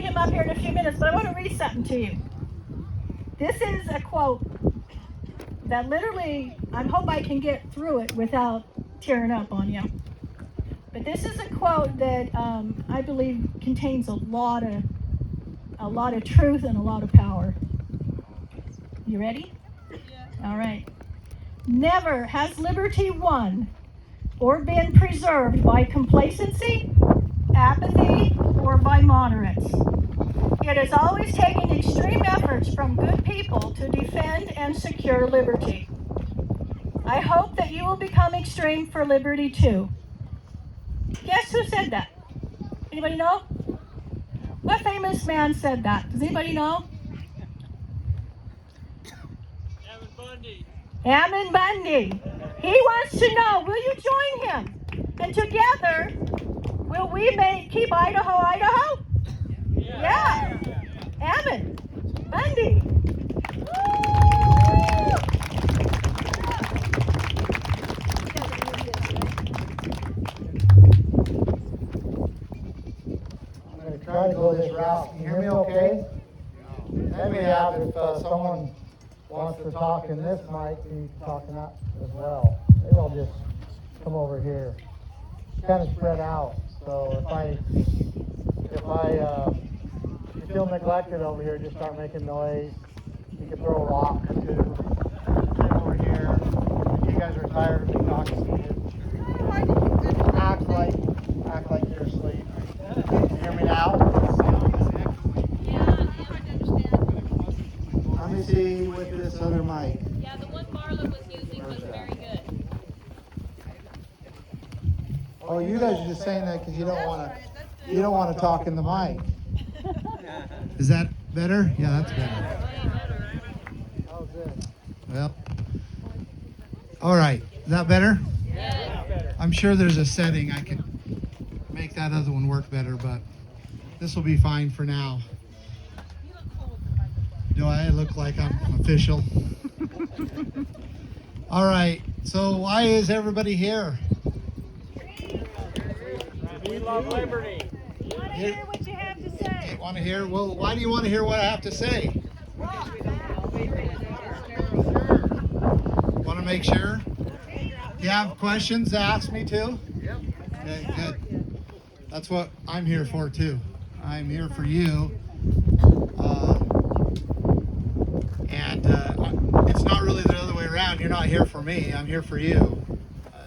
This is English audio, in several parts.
bring him up here in a few minutes, but I want to read something to you. This is a quote that literally, I hope I can get through it without tearing up on you. But this is a quote that I believe contains a lot of truth and a lot of power. You ready? Yeah. All right. Never has liberty won or been preserved by complacency, apathy, or by moderates. It has always taken extreme efforts from good people to defend and secure liberty. I hope that you will become extreme for liberty too. Guess who said that? Anybody know? What famous man said that? Does anybody know? Ammon Bundy. Ammon Bundy. He wants to know, will you join him? And together, will we keep Idaho, Idaho? Yeah. Ammon Bundy. I'm going to try to go this route. Can you hear me okay? Let me have, if someone wants to talk in this mic, you can talk in that as well. Maybe I'll just come over here. It's kind of spread out, so if you feel neglected over here, just start making noise. You can throw a rock or two. Sit over here. If you guys are tired of me talking to you, act like you're asleep. Can you hear me now? Let me see with this other mic. Yeah, the one Marla was using was very good. Oh, you guys are just saying that because you don't want to talk in the mic. Is that better? Yeah, that's better. Oh, good. Well, all right. Is that better? Yeah. I'm sure there's a setting I can make that other one work better, but this will be fine for now. Do I look like I'm official? All right. So why is everybody here? We love liberty. Want to hear what you have to say? Want to hear? Well, why do you want to hear what I have to say? Want to make sure? You have questions to ask me too? Yep. Okay, good. That's what I'm here for too. I'm here for you. It's not really the other way around. You're not here for me. I'm here for you.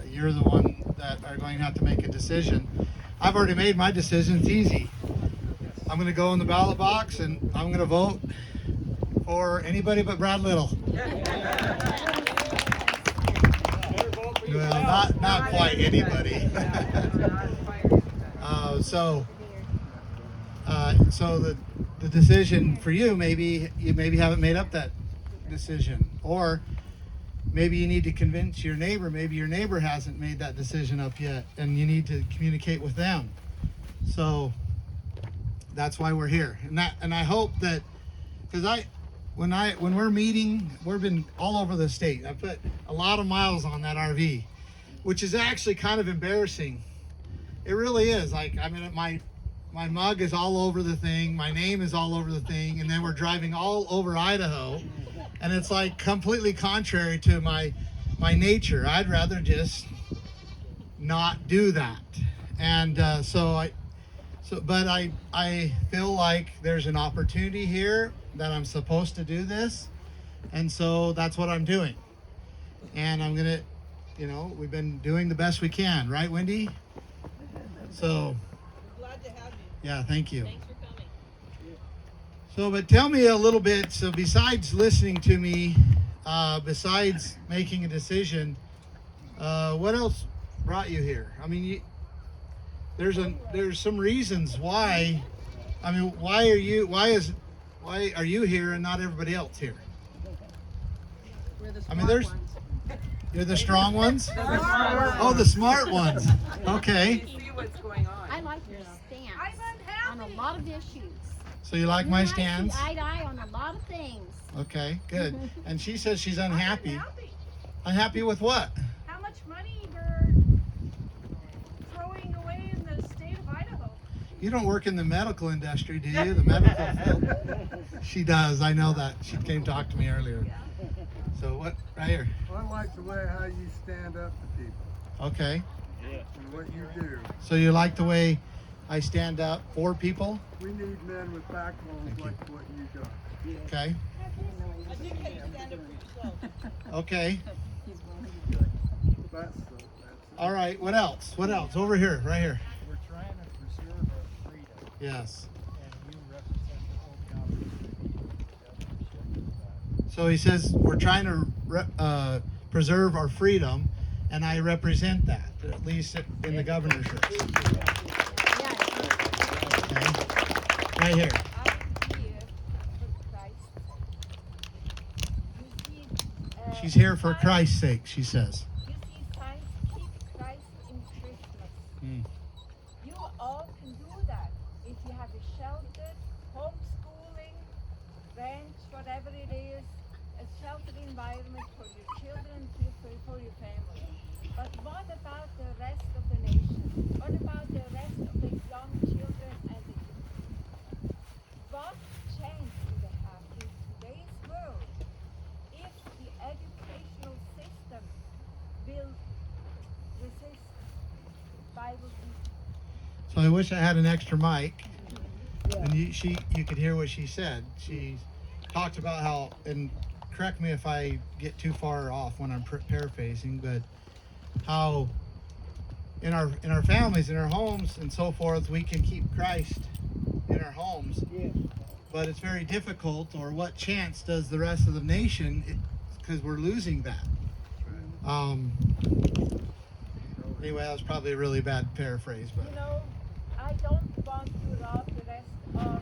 You're the one that are going to have to make a decision. I've already made my decision. It's easy. I'm going to go in the ballot box and I'm going to vote for anybody but Brad Little. Well, not quite anybody. So the decision for you, maybe you haven't made up that decision, or maybe you need to convince your neighbor. Maybe your neighbor hasn't made that decision up yet, and you need to communicate with them. So that's why we're here, and I hope that, because when we're meeting, we've been all over the state. I put a lot of miles on that RV, which is actually kind of embarrassing. It really is. Like, I mean, my mug is all over the thing, my name is all over the thing, and then we're driving all over Idaho, and it's like completely contrary to my nature. I'd rather just not do that. And but I feel like there's an opportunity here that I'm supposed to do this, and so that's what I'm doing. And I'm gonna, we've been doing the best we can, right, Wendy? So Glad to have you. yeah, thank you. Thanks for coming. So, but tell me a little bit. So, besides listening to me, besides making a decision, what else brought you here? I mean, there's some reasons why. I mean, why are you here and not everybody else here? We're the I mean, there's. ones. You're the strong ones? Oh, the smart ones. Okay. See what's going on. I like your stance on a lot of issues. So you like my You and I see stance? eye to eye on a lot of things. Okay, good. And she says she's unhappy. Unhappy with what? How much money we're throwing away in the state of Idaho? You don't work in the medical industry, do you? The medical field? She does. I know that. She came talk to me earlier. So what? Right here. I like the way how you stand up to people Okay. and what you do. So you like the way I stand up for people? We need men with backbones like what you got. Okay. I think how you stand up for yourself. Okay. That's All right. What else? What else? Over here. Right here. We're trying to preserve our freedom, Yes. and you represent the whole governorship. So he says we're trying to preserve our freedom, and I represent that, at least in the governorship. Okay. Right here. She's here for Christ's sake, she says. You see, signs keep Christ in Christmas. Mm. You all can do that if you have a sheltered homeschooling, ranch, whatever it is, a sheltered environment for your children, for your family. But what about the rest of the nation? What about the rest of the young children and the youth? What chance do they have in today's world if the educational system will resist Bible teaching? So I wish I had an extra mic, and you could hear what she said. She talked about how, and correct me if I get too far off when I'm paraphrasing, but how in our families, in our homes, and so forth, we can keep Christ in our homes. But it's very difficult. Or what chance does the rest of the nation? Because we're losing that. Anyway, that was probably a really bad paraphrase, but. You know, I don't want to rob the rest of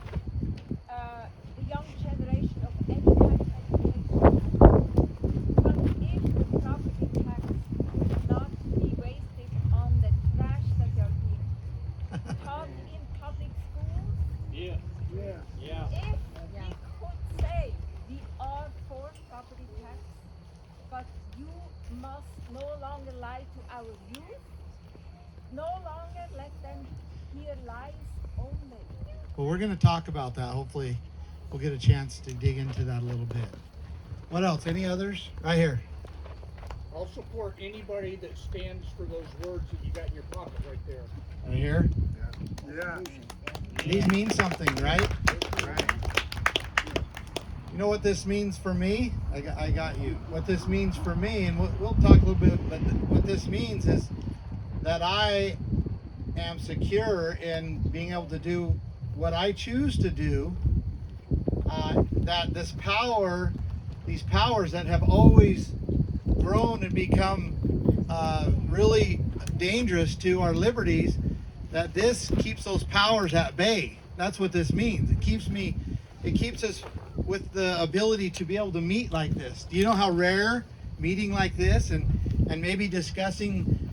the young generation of any kind of education. But if the property tax would not be wasted on the trash that they are being taught in public schools, Yeah. Yeah. if we could say we are for property tax, but you must no longer lie to our youth, no longer let them hear lies only. Well, we're going to talk about that. Hopefully, we'll get a chance to dig into that a little bit. What else? Any others? Right here. I'll support anybody that stands for those words that you got in your pocket right there. Right here. Yeah. These mean something, right? Right. You know what this means for me? I got you. What this means for me, and we'll talk a little bit, but what this means is that I am secure in being able to do what I choose to do. That this power, these powers that have always grown and become really dangerous to our liberties, that this keeps those powers at bay. That's what this means. It keeps us with the ability to be able to meet like this. Do you know how rare meeting like this and maybe discussing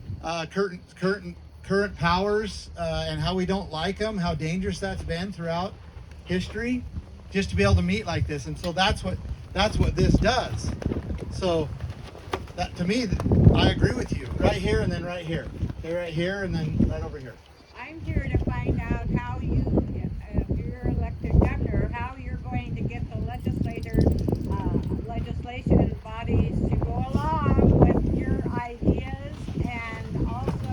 current powers and how we don't like them, how dangerous that's been throughout history, just to be able to meet like this. And so that's what this does. So that, to me, I agree with you. Right here and then right here. Okay, right here and then right over here. I'm here to find out how you, if you're elected governor, how you're going to get the legislation bodies to go along with your ideas, and also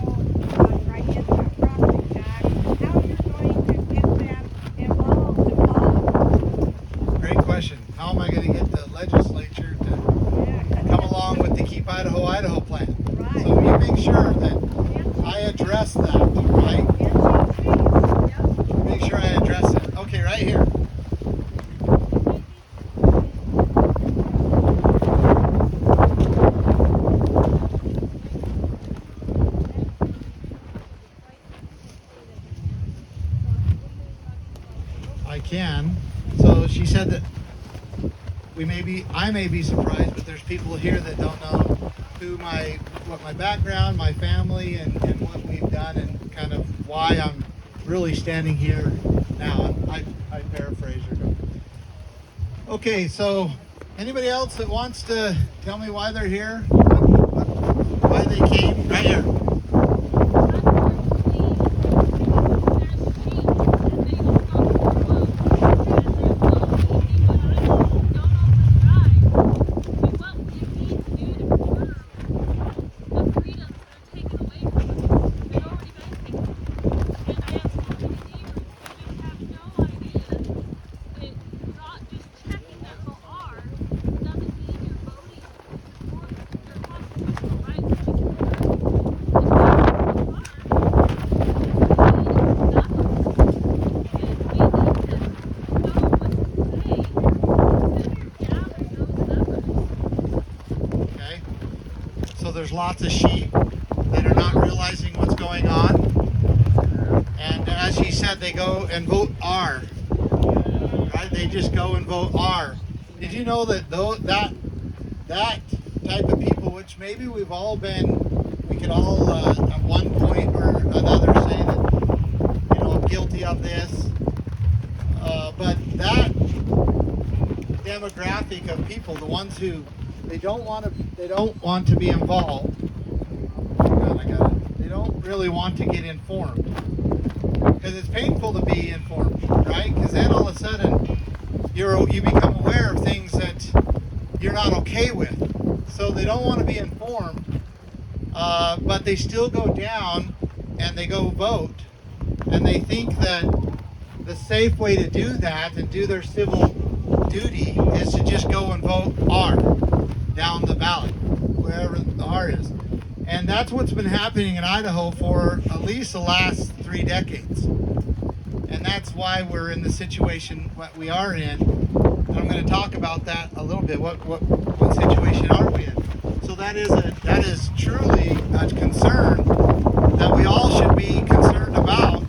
right into the property tax, how you're going to get them involved to follow. Great question. How am I going to get the legislature to come along with the Keep Idaho, Idaho plan? Right. So you make sure that I address that, all right? Make sure I address it. Okay, right here. I can. So she said that I may be surprised, but there's people here that don't know what my background, my family, and what we've done, and kind of why I'm really standing here now. I paraphrase her. Okay, so anybody else that wants to tell me why they're here, why they came? Right here. there's lots of sheep that are not realizing what's going on. And as he said, they go and vote R. Right? They just go and vote R. Did you know that that type of people, which maybe we could all at one point or another say that, I'm guilty of this. But that demographic of people, the ones who they don't want to be involved. They don't really want to get informed because it's painful to be informed, right? Because then all of a sudden you become aware of things that you're not okay with. So they don't want to be informed, but they still go down and they go vote, and they think that the safe way to do that and do their civil duty is to just go and vote R down the ballot, wherever the R is. And that's what's been happening in Idaho for at least the last 3 decades. And that's why we're in the situation what we are in. And I'm going to talk about that a little bit. What situation are we in? So that is truly a concern that we all should be concerned about.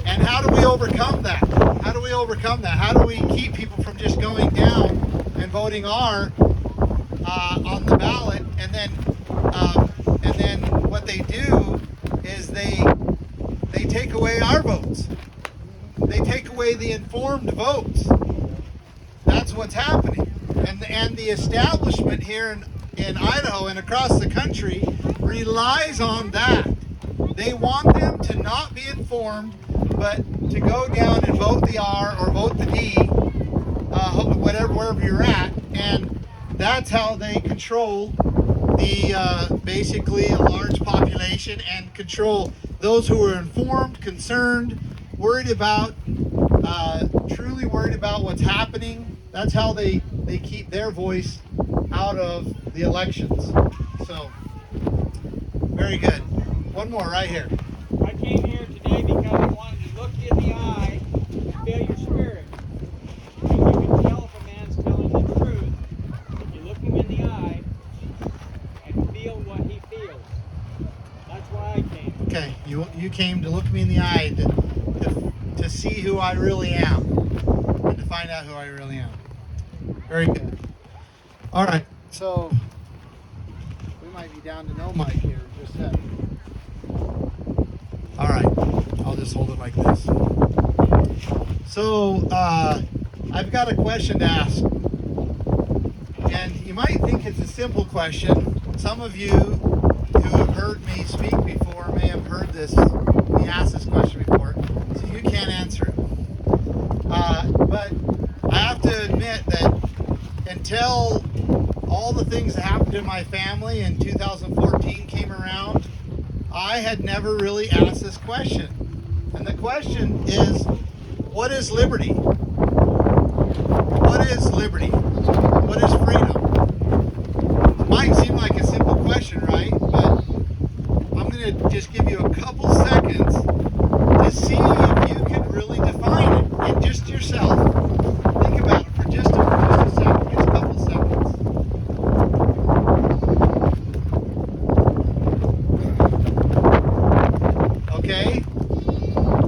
And how do we overcome that? How do we overcome that? How do we keep people from just going down and voting R on the ballot, and then what they do is they take away our votes. They take away the informed votes. That's what's happening. And the establishment here in Idaho and across the country relies on that. They want them to not be informed, but to go down and vote the R or vote the D, wherever you're at, and that's how they control the basically a large population and control those who are informed, concerned, worried about, truly worried about what's happening. That's how they keep their voice out of the elections. So, very good. One more right here. I came here today because I wanted to look you in the eye and feel your spirit. And you can tell if a man's telling the truth if you look him in the eye and feel what he feels. That's why I came. Okay, you came to look me in the eye to see who I really am and to find out who I really am. Very good. All right, so we might be down to no mic here in just a second. All right, I'll just hold it like this. So I've got a question to ask, and you might think it's a simple question. Some of you who have heard me speak before may have heard me ask this question before, so you can't answer it. But I have to admit that until all the things that happened in my family in 2014 came around, I had never really asked this question. And the question is, what is liberty? What is liberty? What is freedom? It might seem like a simple question, right? But I'm going to just give you a couple seconds to see if you can really define it in just yourself. Think about it for just a second, just a couple seconds. Okay?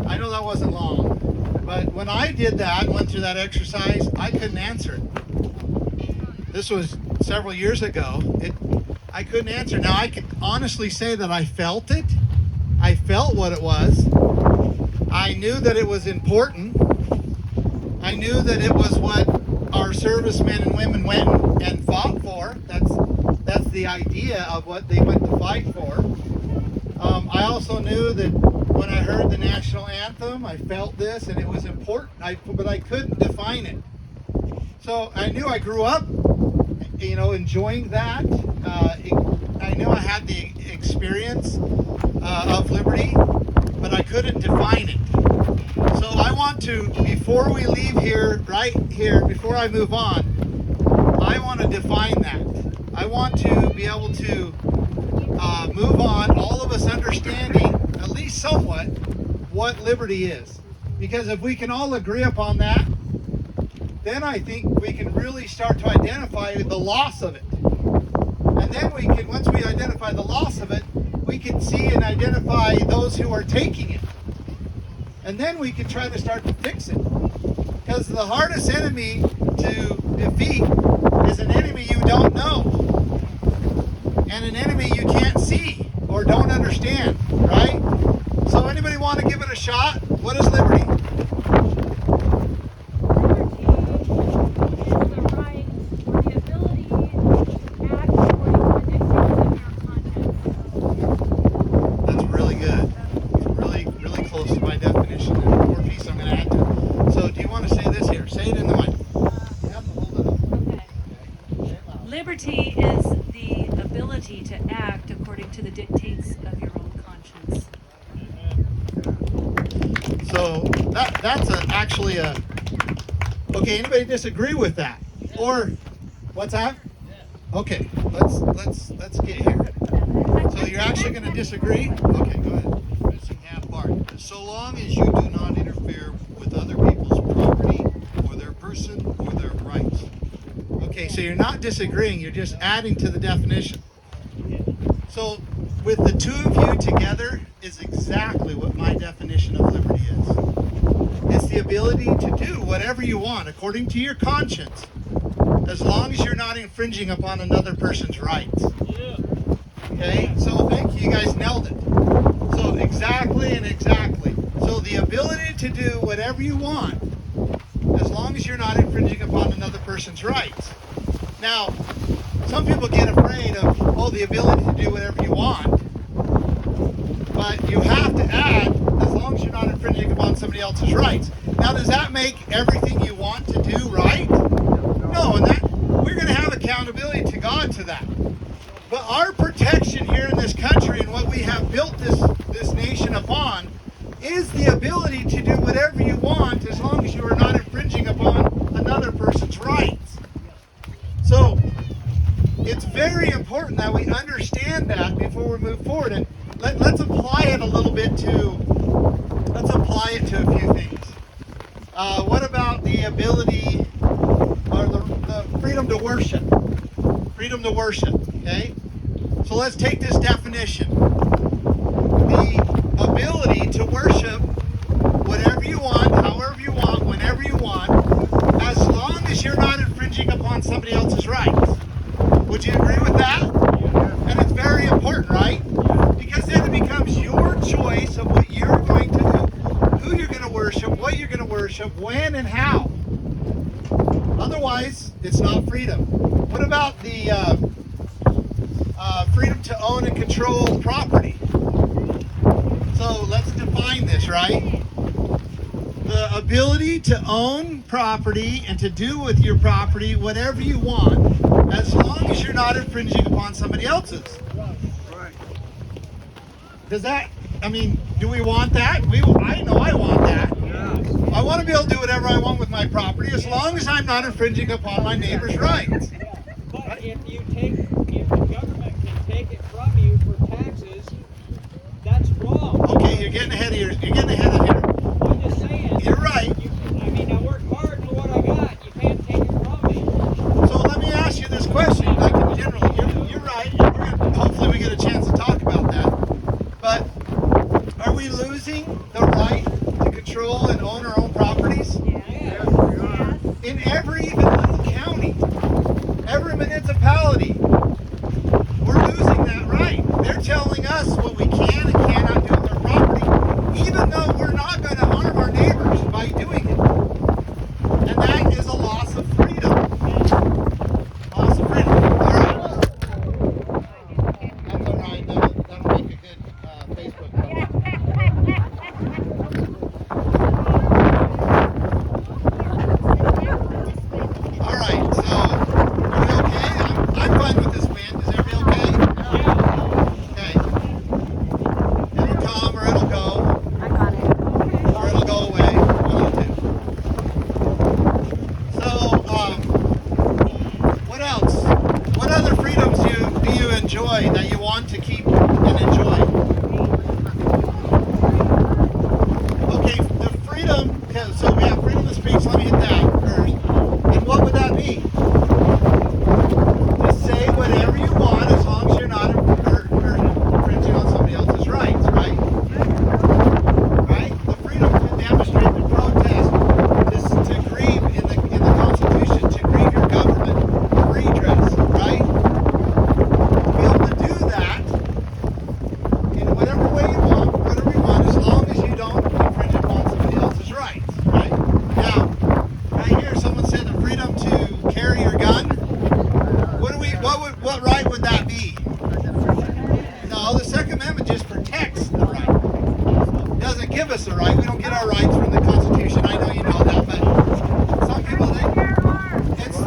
I know that wasn't long, but when I did that, went through that exercise, I couldn't answer it. This was several years ago. I couldn't answer. Now, I can honestly say that I felt it. I felt what it was. I knew that it was important. I knew that it was what our servicemen and women went and fought for. That's the idea of what they went to fight for. I also knew that when I heard the national anthem, I felt this, and it was important, but I couldn't define it. So I knew I grew up, enjoying that. I knew I had the experience of liberty, but I couldn't define it. So I want to, before we leave here, right here, before I move on, I want to define that. I want to be able to move on, all of us understanding, at least somewhat, what liberty is. Because if we can all agree upon that, then I think we can really start to identify the loss of it. And then we can, once we identify the loss of it, we can see and identify those who are taking it. And then we can try to start to fix it. Because the hardest enemy to defeat is an enemy you don't know. And an enemy you can't see or don't understand, right? So anybody want to give it a shot? What is liberty? That's really good. It's really, really close to my definition. And one more piece I'm going to add to it. So do you want to say this here? Say it in the mic. You have to hold it up. Okay. Say it loud. Liberty is the ability to act according to the dictates of your own conscience. So that's actually a. Okay, anybody disagree with that? Or what's that? Okay, let's get here. So you're actually going to disagree? Okay, go ahead. Missing half part. So long as you do not interfere with other people's property or their person or their rights. Okay, so you're not disagreeing, you're just adding to the definition. So with the two of you together is exactly what my definition of liberty is. It's the ability to do whatever you want according to your conscience, as long as you're not infringing upon another person's rights. Okay, so thank you, you guys nailed it. So exactly and exactly. So the ability to do whatever you want, as long as you're not infringing upon another person's rights. Now, some people get afraid of, the ability to do whatever you want, but you have to add, as long as you're not infringing upon somebody else's rights. Now, does that make everything you want to do right? No, and that we're going to have accountability to God to that. But our protection here in this country and what we have built this nation upon is the ability to do whatever you want as long as you are not infringing upon another person's rights. So it's very important that we understand that before we move forward, and let's apply it a little bit to a few things. What about the ability or the freedom to worship? Freedom to worship, okay? So let's take this definition. The ability to worship whatever you want, however you want, whenever you want, as long as you're not infringing upon somebody else's rights. Would you agree with that? And it's very important, right? Because then it becomes your choice of what you're going to do, who you're going to worship, what you're going to worship, when and how. Otherwise, it's not freedom. What about the freedom to own and control property? So let's define this, right? The ability to own property and to do with your property whatever you want, as long as you're not infringing upon somebody else's. Right. Does that, do we want that? I know I want that. I want to be able to do whatever I want with my property as long as I'm not infringing upon my neighbor's rights. But if the government can take it from you for taxes, that's wrong. Okay, you're getting ahead of here. I'm just saying. You're right. I work hard for what I got. You can't take it from me. So let me ask you this question, like in general, you're right, and hopefully we get a chance to talk about that. But are we losing the right to control and own our own properties? Yes. In every even little county, every municipality, we're losing that right. They're telling us what we can and cannot do with our property, even though we're not going to harm our neighbors by doing it. And that is a loss of freedom. Loss of freedom. All right. That's all right. That'll make a good Facebook post. give us a right. We don't get our rights from the Constitution. I know you know that, but some people think it's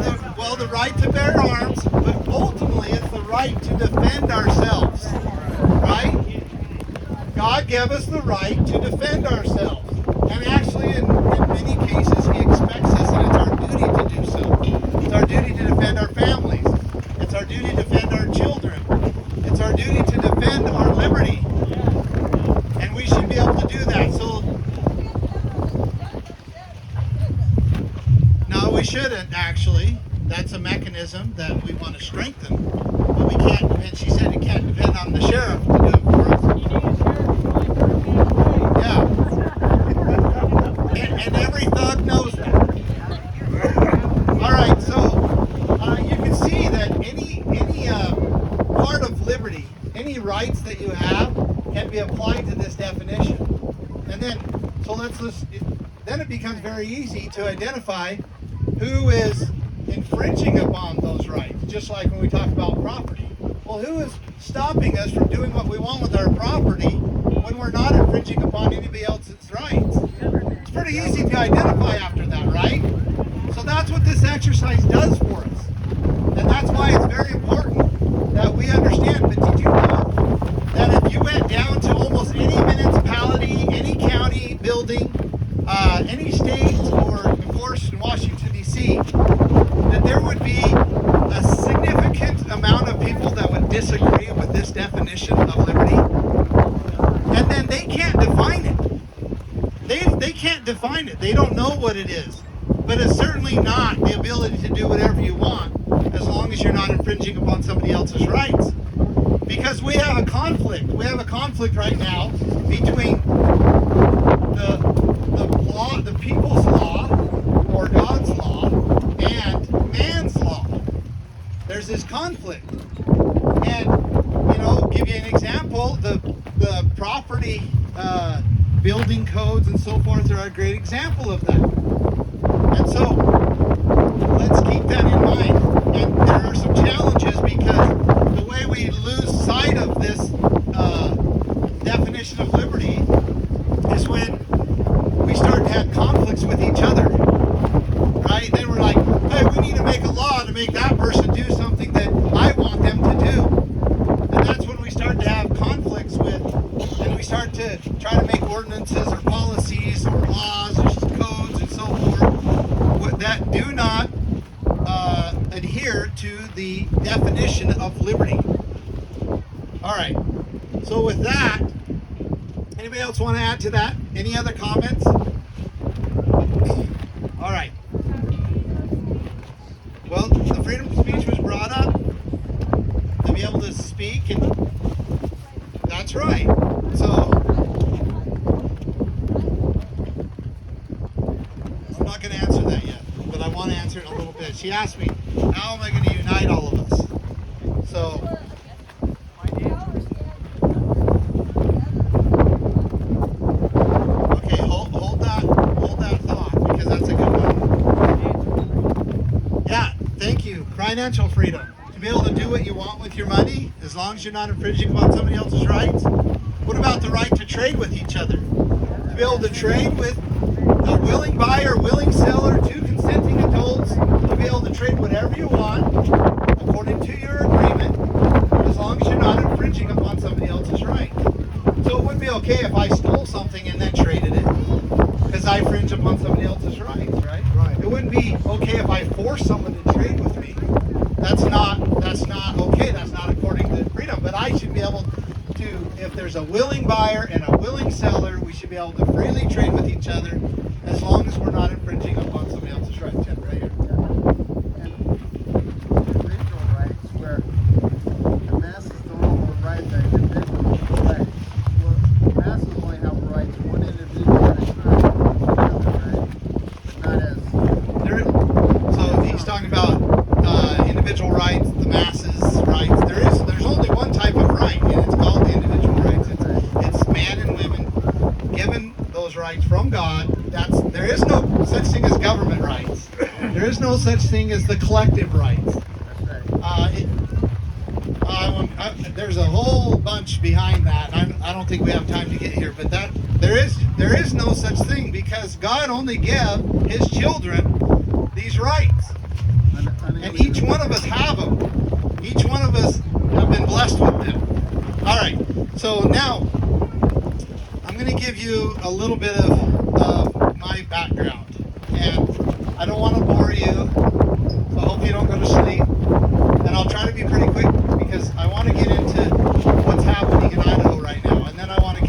the right to bear arms, but ultimately it's the right to defend ourselves, right? God gave us the right to defend ourselves, and actually, in many cases, He expects us, and it's our duty to do so. It's our duty to defend our families. It's our duty to defend our children. It's our duty to defend our liberty. And we should be able to do that. So, no, we shouldn't actually. That's a mechanism that we want to strengthen. But we can't, and she said you can't depend on the sheriff to do it for us. Yeah. And every thug knows that. All right, so you can see that any part of liberty, any rights that you have, can be applied to this definition. And then, then it becomes very easy to identify who is infringing upon those rights. Just like when we talk about property. Well, who is stopping us from doing what we want with our property when we're not infringing upon anybody else's rights? It's pretty easy to identify after that, right? So that's what this exercise does for us. And that's why it's very important that we understand. But did you know that if you went down to almost any municipality, any county building, any state, or of course in Washington, D.C., that there would be a significant amount of people that would disagree with this definition of liberty? And then they can't define it. They can't define it. They don't know what it is. But it's certainly not the ability to do whatever you want as long as you're not infringing upon somebody else's rights. Because we have a conflict. We have a conflict right now between the people's law, or God's law, and man's law. There's this conflict. And, give you an example, the property building codes and so forth are a great example of that. And so, let's keep that in mind. And there are some challenges because the way we lose sight of this definition of liberty is when we start to have conflicts with each other. Right? Then we're like, hey, we need to make a law to make that person do something that I want them to do. And that's when we start to have conflicts with, and we start to try to make ordinances or policies or laws or codes and so forth that do not adhere to the definition of liberty. All right. So with that, anybody else want to add to that? Any other comments? All right. Well, the freedom of speech was brought up to be able to speak, and that's right. So I'm not going to answer that yet, but I want to answer it in a little bit. She asked me, how am I going to unite all of us? So okay, hold that thought, because that's a good one. Yeah, thank you. Financial freedom. To be able to do what you want with your money, as long as you're not infringing upon somebody else's rights. What about the right to trade with each other? To be able to trade with a willing buyer, willing seller, two consenting adults, to be able to trade whatever you want, according to your agreement, as long as you're not infringing upon somebody else's rights. So it would be okay if I stole something and then traded it, because I infringe upon somebody else's rights, right? Right. It wouldn't be okay if I forced someone to trade with me. That's not okay. That's not according to freedom. But I should be able to, if there's a willing buyer and a willing seller, we should be able to freely trade with each other as long as we're not infringing upon somebody else's rights. Jeff, right here. Individual rights where the masses don't have the right that individuals have rights. Well, the masses only have rights one individual at a time, right? But not as. So he's talking about individual rights, the masses' rights. There's only one type of right, and it's called the individual rights. It's man and women given those rights from God. There is no such thing as government rights. There is no such thing as the collective rights. There's a whole bunch behind that. I don't think we have time to get here, but there is there is no such thing, because God only gave his children these rights. And each one of us have them. Each one of us have been blessed with them. All right, so now I'm going to give you a little bit of my background. And I don't want to bore you, so I hope you don't go to sleep. And I'll try to be pretty quick, because I want to get into what's happening in Idaho right now. And then I want to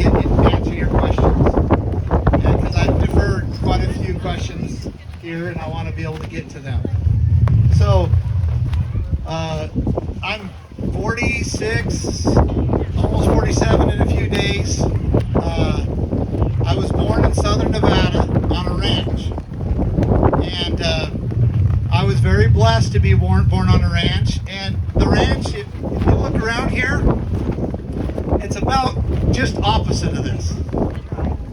answer your questions. Because I've deferred quite a few questions here, and I want to be able to get to them. So, I'm 46, almost 47 in a few days. I was born in southern Nevada on a ranch. And I was very blessed to be born on a ranch. And the ranch, if you look around here, it's about just opposite of this.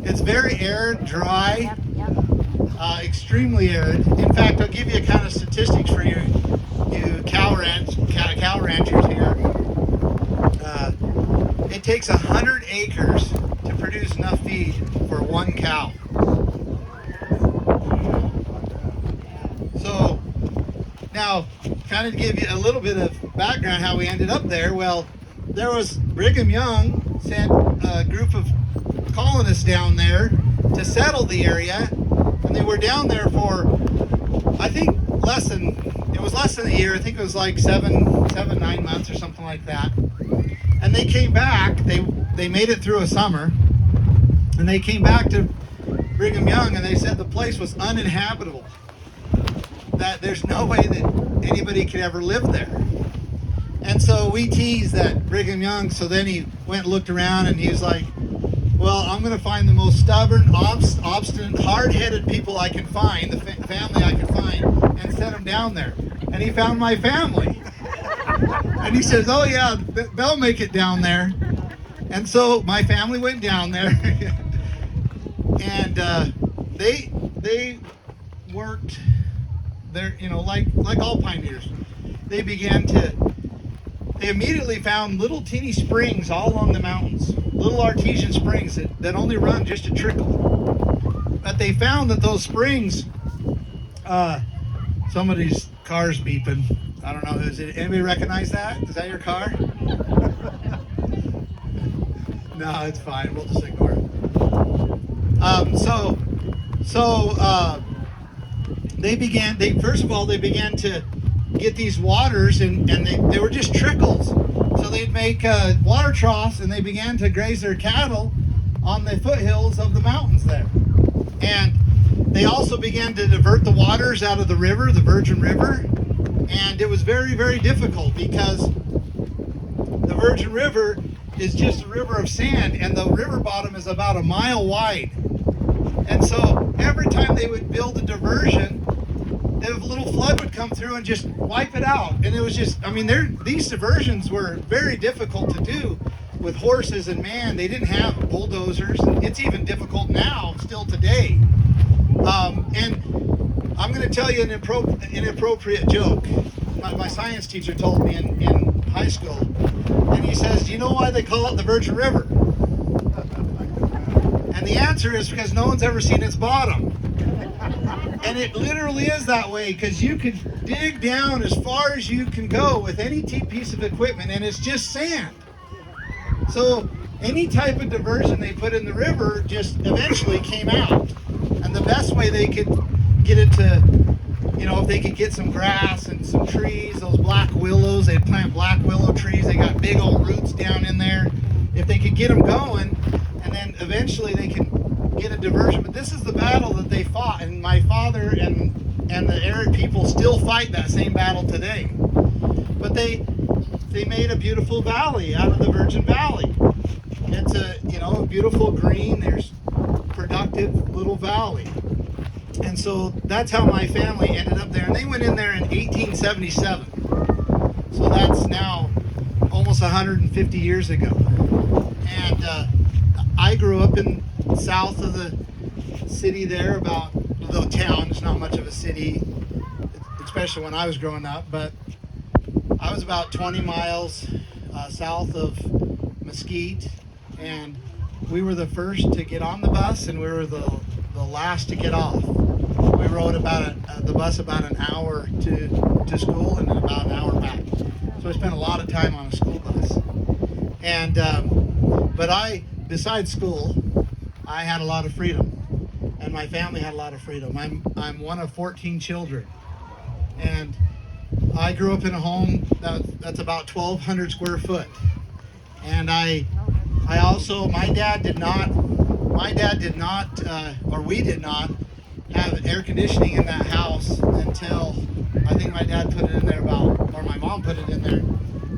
It's very arid, dry, extremely arid. In fact, I'll give you a kind of statistics for you cow ranchers here. It takes 100 acres to produce enough feed for one cow. So now, kind of to give you a little bit of background how we ended up there. Well, there was Brigham Young sent a group of colonists down there to settle the area, and they were down there for, I think, less than a year. I think it was like 9 months or something like that. And they came back. They made it through a summer, and they came back to Brigham Young, and they said the place was uninhabitable. That there's no way that anybody could ever live there. And so we teased that Brigham Young. So then he went and looked around, and he was like, well, I'm going to find the most stubborn, obstinate, hard-headed people I can find, the family I can find, and send them down there. And he found my family. And he says, oh yeah, they'll make it down there. And so my family went down there. And they worked there, like all pioneers. They immediately found little teeny springs all along the mountains, little artesian springs that only run just a trickle. But they found that those springs, somebody's car's beeping. I don't know, anybody recognize that? Is that your car? No, it's fine, we'll just ignore it. They began to get these waters, and they were just trickles. So they'd make water troughs, and they began to graze their cattle on the foothills of the mountains there. And they also began to divert the waters out of the river, the Virgin River. And it was very, very difficult, because the Virgin River is just a river of sand, and the river bottom is about a mile wide. And so every time they would build a diversion, a little flood would come through and just wipe it out. And it was just, these diversions were very difficult to do with horses and man. They didn't have bulldozers. It's even difficult now, still today. And I'm going to tell you an inappropriate joke. My science teacher told me in high school. And he says, do you know why they call it the Virgin River? And the answer is because no one's ever seen its bottom. And it literally is that way, because you could dig down as far as you can go with any piece of equipment, and it's just sand. So any type of diversion they put in the river just eventually came out. And the best way they could get it to, if they could get some grass and some trees, those black willows, they'd plant black willow trees. They got big old roots down in there. If they could get them going, and then eventually they can get a diversion. But this is the battle that they fought, and my father and the arid people still fight that same battle today. But they made a beautiful valley out of the Virgin Valley. It's a beautiful green, there's productive little valley. And so that's how my family ended up there. And they went in there in 1877. So that's now almost 150 years ago. And I grew up in south of the city there, about the town. It's not much of a city, especially when I was growing up, but I was about 20 miles south of Mesquite, and we were the first to get on the bus, and we were the last to get off. We rode the bus about an hour to school and then about an hour back. So I spent a lot of time on a school bus. And but besides school, I had a lot of freedom, and my family had a lot of freedom. I'm one of 14 children, and I grew up in a home that's about 1,200 square foot. And my dad did not, or we did not have air conditioning in that house until I think my dad put it in there or my mom put it in there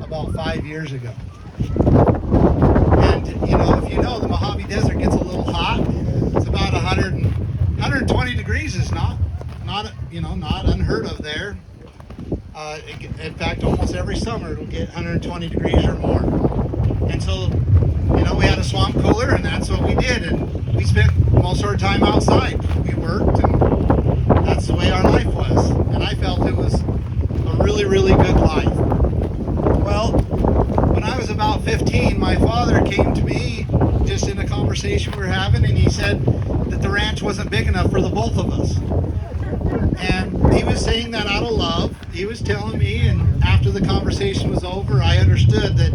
about 5 years ago. And if you know, the Mojave Desert gets a little hot. It's about 120 degrees is not unheard of there. In fact, almost every summer it'll get 120 degrees or more. And so, we had a swamp cooler, and that's what we did. And we spent most of our time outside. We worked, and that's the way our life was. And I felt it was a really, really good life. Well, when I was about 15, my father came to me just in a conversation we were having, and he said that the ranch wasn't big enough for the both of us. And he was saying that out of love. He was telling me, and after the conversation was over, I understood that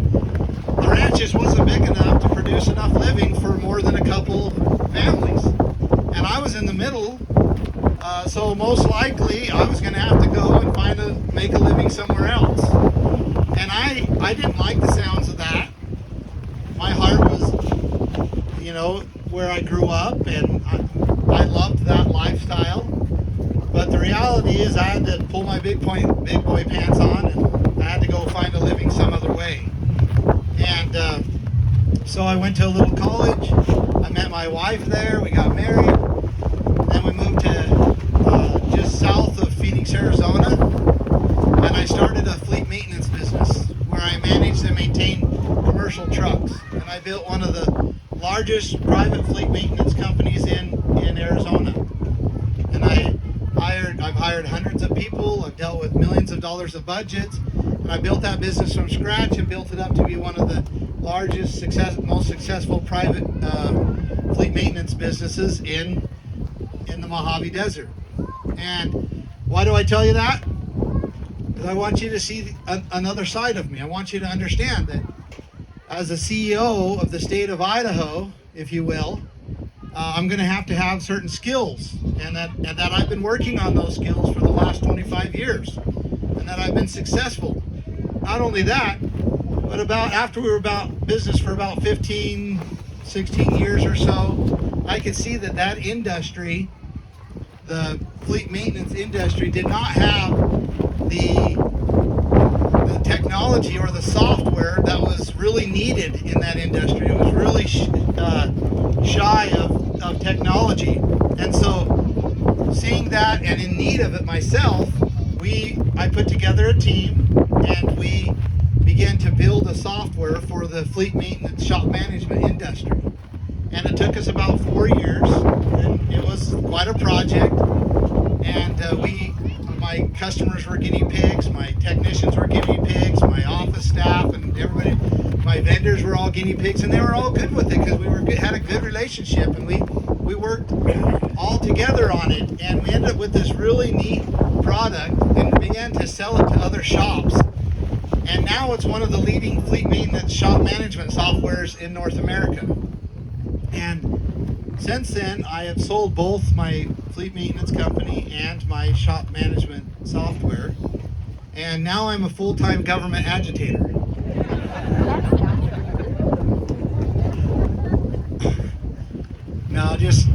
the ranch just wasn't big enough to produce enough living for more than a couple families. And I was in the middle, so most likely I was going to have to go and make a living somewhere else. And I didn't like the sounds of that. My heart was, where I grew up, and I loved that lifestyle. But the reality is I had to pull my big boy pants on, and I had to go find a living some other way. And so I went to a little college. I met my wife there. We got married. Then we moved to just south of Phoenix, Arizona. And I started a fleet maintenance business where I managed and maintained commercial trucks. And I built one of the largest private fleet maintenance companies in Arizona. And I've hired hundreds of people. I've dealt with millions of dollars of budgets. And I built that business from scratch and built it up to be one of the largest, most successful private fleet maintenance businesses in the Mojave Desert. And why do I tell you that? Because I want you to see another side of me. I want you to understand that as a CEO of the state of Idaho, if you will, I'm going to have certain skills, and that I've been working on those skills for the last 25 years, and that I've been successful. Not only that, but after we were about business for about 15, 16 years or so, I could see that industry, the fleet maintenance industry, did not have the technology or the software that was really needed in that industry. It was really shy of technology. And so seeing that and in need of it myself, I put together a team, and we began to build a software for the fleet maintenance shop management industry. And it took us about 4 years, and it was quite a project. And my customers were guinea pigs, my technicians were guinea pigs, my office staff and everybody, my vendors were all guinea pigs, and they were all good with it because had a good relationship, and we worked all together on it, and we ended up with this really neat product, and we began to sell it to other shops. And now it's one of the leading fleet maintenance shop management softwares in North America. And since then, I have sold both my fleet maintenance company and my shop management software. And now I'm a full-time government agitator. Now just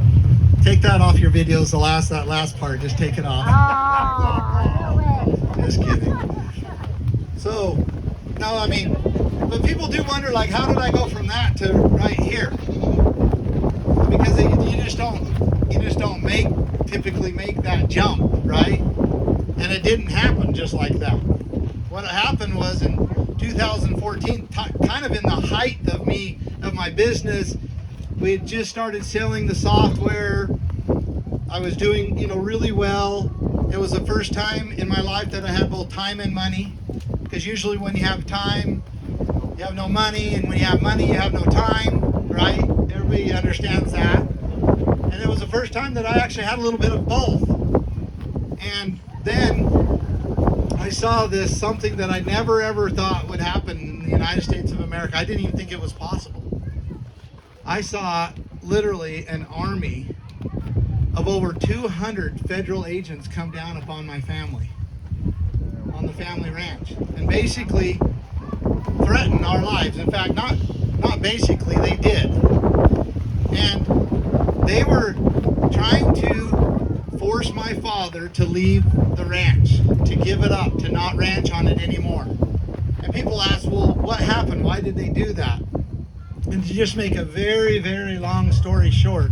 take that off your videos, that last part, just take it off. Just kidding. So, no, but people do wonder, how did I go from that to right here? Because you just don't typically make that jump, right? And it didn't happen just like that. What happened was in 2014, kind of in the height of my business, we had just started selling the software. I was doing, really well. It was the first time in my life that I had both time and money. Because usually when you have time, you have no money, and when you have money, you have no time, right? Everybody everybody understands that. And it was the first time that I actually had a little bit of both. And then I saw this, something that I never ever thought would happen in the United States of America. I didn't even think it was possible. I saw literally an army of over 200 federal agents come down upon my family on the family ranch and basically threaten our lives. In fact, not basically, they did. And they were trying to force my father to leave the ranch, to give it up, to not ranch on it anymore. And people ask, well, what happened? Why did they do that? And to just make a very, very long story short,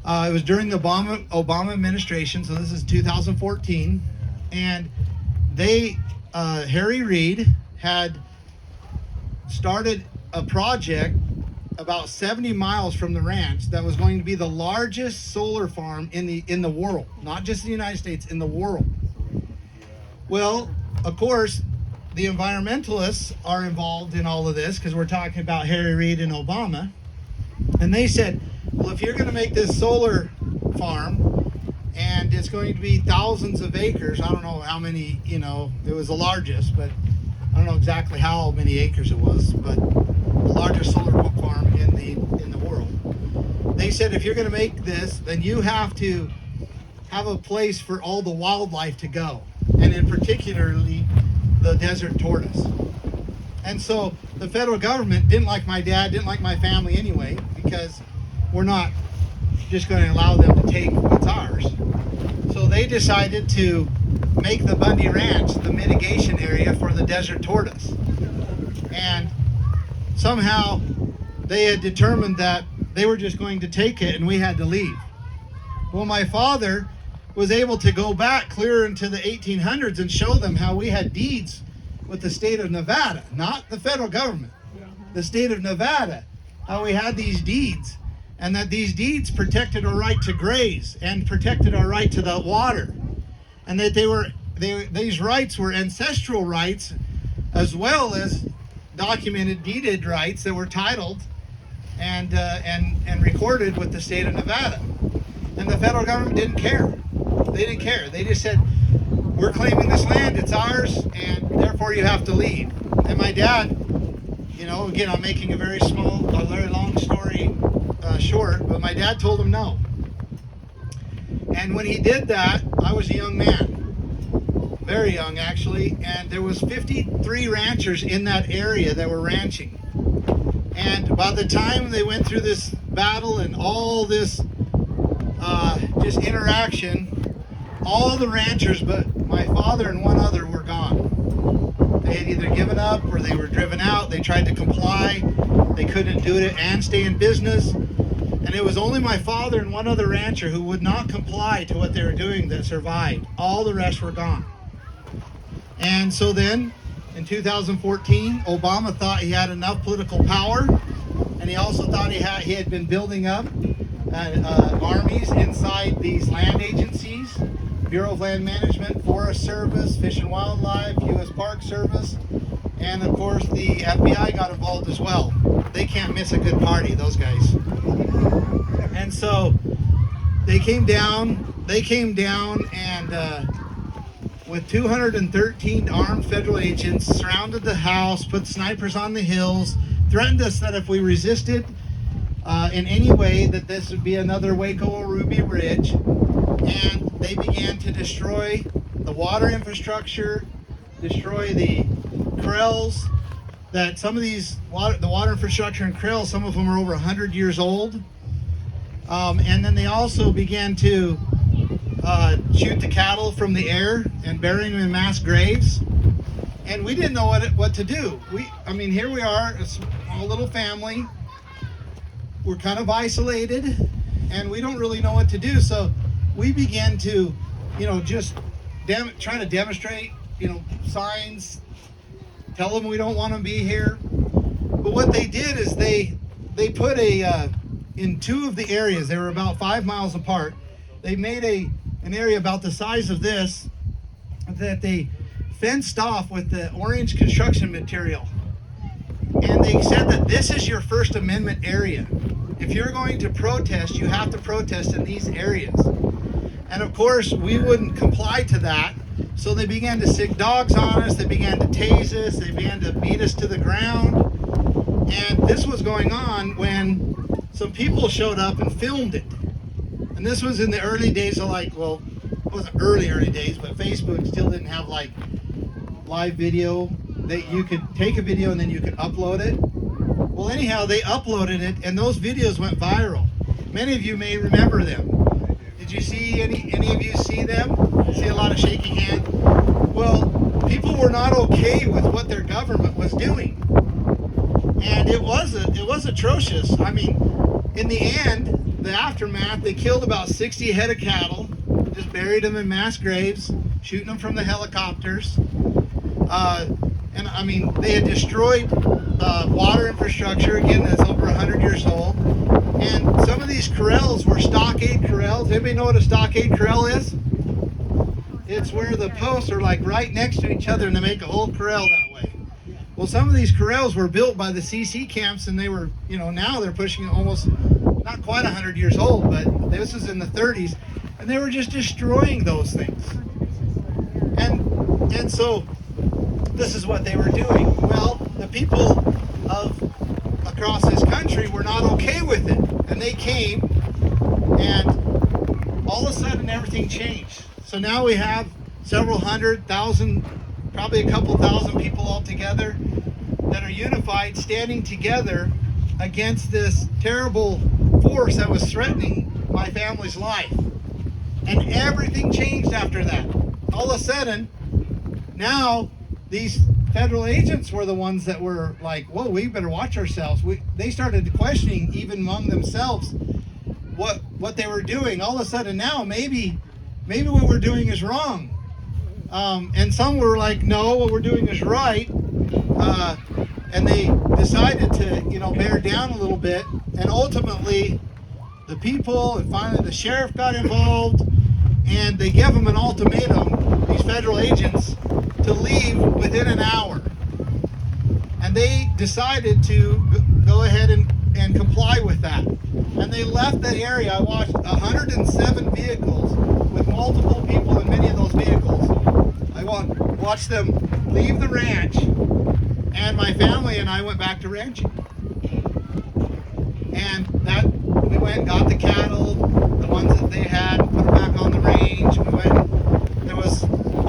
it was during the Obama administration, so this is 2014, and Harry Reid had started a project about 70 miles from the ranch that was going to be the largest solar farm in the world, not just the United States, in the world. Well, of course, the environmentalists are involved in all of this because we're talking about Harry Reid and Obama. And they said, well, if you're going to make this solar farm and it's going to be thousands of acres, I don't know how many, it was the largest, but I don't know exactly how many acres it was, but the largest solar farm in the world. They said, if you're going to make this, then you have to have a place for all the wildlife to go, and in particularly the desert tortoise. And so the federal government didn't like my dad, didn't like my family anyway, because we're not just going to allow them to take what's ours. So they decided to make the Bundy Ranch the mitigation area for the desert tortoise. And somehow they had determined that they were just going to take it and we had to leave. Well, my father was able to go back clear into the 1800s and show them how we had deeds with the state of Nevada, not the federal government, the state of Nevada, how we had these deeds, and that these deeds protected our right to graze and protected our right to the water, and that these rights were ancestral rights as well as documented deeded rights that were titled and recorded with the state of Nevada. And the federal government didn't care. They didn't care. They just said, we're claiming this land, it's ours, and therefore you have to leave. And my dad, again, I'm making a very long story short, but my dad told him no. And when he did that, I was a young man, very young actually, and there was 53 ranchers in that area that were ranching. And by the time they went through this battle and all this just interaction, all the ranchers but my father and one other were gone. They had either given up or they were driven out. They tried to comply. They couldn't do it and stay in business. And it was only my father and one other rancher who would not comply to what they were doing that survived. All the rest were gone. And so then, in 2014, Obama thought he had enough political power, and he also thought he had been building up armies inside these land agencies, Bureau of Land Management, Forest Service, Fish and Wildlife, U.S. Park Service, and of course the FBI got involved as well. They can't miss a good party, those guys. And so they came down and with 213 armed federal agents, surrounded the house, put snipers on the hills, threatened us that if we resisted in any way that this would be another Waco or Ruby Ridge. And they began to destroy the water infrastructure, destroy the corrals, that some of these the water infrastructure in Krill, some of them are over 100 years old. And then they also began to shoot the cattle from the air and burying them in mass graves. And we didn't know what to do. Here we are, a small little family. We're kind of isolated, and we don't really know what to do. So we began to, just trying to demonstrate, signs, tell them we don't want to be here. But what they did is they put in two of the areas, they were about 5 miles apart, they made an area about the size of this that they fenced off with the orange construction material. And they said that this is your First Amendment area. If you're going to protest, you have to protest in these areas. And of course, we wouldn't comply to that. So they began to sick dogs on us. They began to tase us. They began to beat us to the ground. And this was going on when some people showed up and filmed it. And this was in the early days of it wasn't early days, but Facebook still didn't have live video. That you could take a video and then you could upload it. Well, anyhow, they uploaded it, and those videos went viral. Many of you may remember them. Did you see any of you see them? See a lot of shaking hands? Well, people were not okay with what their government was doing. And it was atrocious. I mean, in the end, the aftermath, they killed about 60 head of cattle, just buried them in mass graves, shooting them from the helicopters. And I mean, they had destroyed water infrastructure, again, that's over 100 years old. And some of these corrals were stockade corrals. Anybody know what a stockade corral is? It's where the posts are right next to each other and they make a whole corral that way. Well, some of these corrals were built by the CC camps, and they were, now they're pushing almost, not quite 100 years old, but this is in the 30s, and they were just destroying those things. And so this is what they were doing. Well, the people across this country were not okay with it, and they came, and all of a sudden everything changed. So now we have several 100,000, probably a couple thousand people all together that are unified, standing together against this terrible force that was threatening my family's life. And everything changed after that. All of a sudden, now these federal agents were the ones that were like, whoa, we better watch ourselves. They started questioning even among themselves what they were doing. All of a sudden now, maybe what we're doing is wrong. And some were like, no, what we're doing is right. And they decided to, bear down a little bit. And ultimately, the people and finally the sheriff got involved, and they gave them an ultimatum, these federal agents, to leave within an hour. And they decided to go ahead and comply with that. And they left that area. I watched 107 vehicles with multiple people in many of those vehicles. I watched them leave the ranch, and my family and I went back to ranching. And we went and got the cattle, the ones that they had, put them back on the range. There was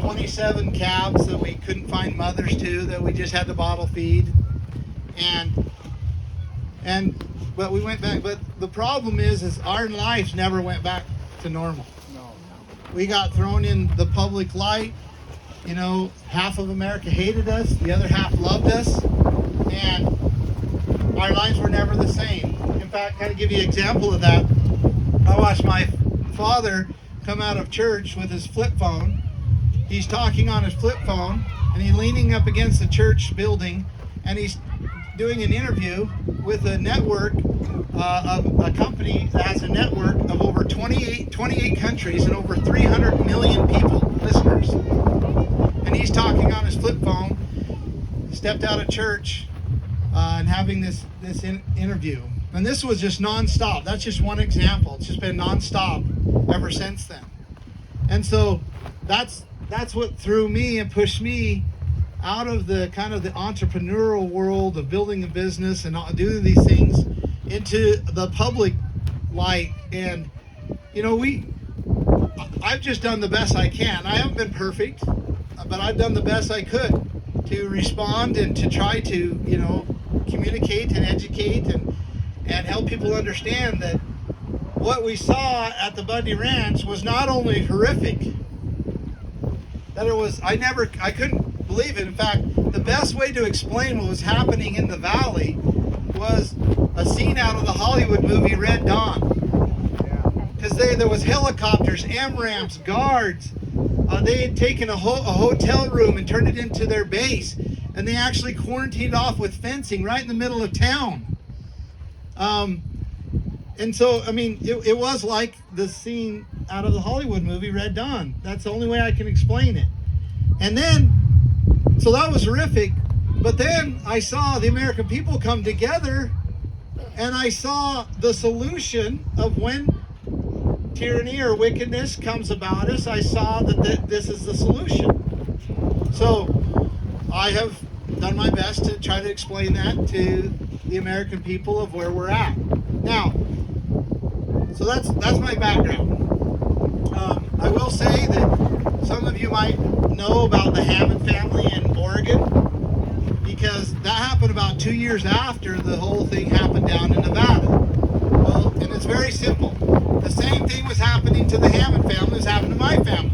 27 calves that we couldn't find mothers to, that we just had to bottle feed. But we went back. But the problem is our lives never went back to normal. No. We got thrown in the public light. Half of America hated us, the other half loved us, and our lives were never the same. In fact, kind of give you an example of that. I watched my father come out of church with his flip phone. He's talking on his flip phone, and he's leaning up against the church building, and he's doing an interview with a network of a company that has a network of over 28 countries and over 300 million people, listeners. And he's talking on his flip phone, stepped out of church, and having this interview. And this was just nonstop. That's just one example. It's just been nonstop ever since then. And so that's what threw me and pushed me out of the kind of the entrepreneurial world of building a business and doing these things into the public light. And I've just done the best I can. I haven't been perfect, but I've done the best I could to respond and to try to communicate and educate and help people understand that what we saw at the Bundy Ranch was not only horrific, that it was, I couldn't believe it. In fact, the best way to explain what was happening in the valley was a scene out of the Hollywood movie Red Dawn. Because there was helicopters, AMRAAMs, guards. They had taken a hotel room and turned it into their base. And they actually quarantined off with fencing right in the middle of town. And so, it was like the scene out of the Hollywood movie Red Dawn. That's the only way I can explain it. And then, so that was horrific. But then I saw the American people come together, and I saw the solution of when tyranny or wickedness comes about us. I saw that this is the solution. So I have done my best to try to explain that to the American people of where we're at. Now, so that's my background. I will say that some of you might know about the Ammon family in Oregon, because that happened about 2 years after the whole thing happened down in Nevada. Well, and it's very simple. The same thing was happening to the Ammon family as happened to my family.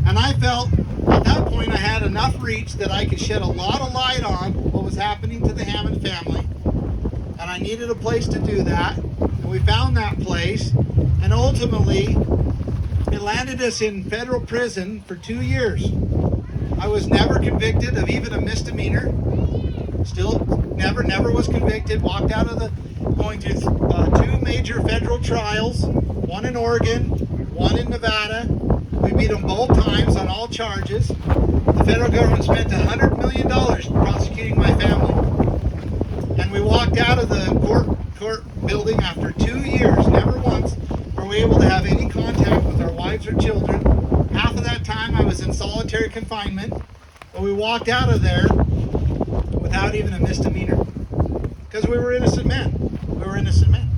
And I felt at that point I had enough reach that I could shed a lot of light on what was happening to the Ammon family. And I needed a place to do that. And we found that place. And ultimately, it landed us in federal prison for 2 years. I was never convicted of even a misdemeanor. Still never was convicted. Walked out of going through 2 major federal trials, one in Oregon, one in Nevada. We beat them both times on all charges. The federal government spent $100 million prosecuting my family. And we walked out of the court building after 2 years. Never once were we able to have any contact with our wives or children. Half of that time I was in solitary confinement. But we walked out of there without even a misdemeanor, because we were innocent men. We were innocent men.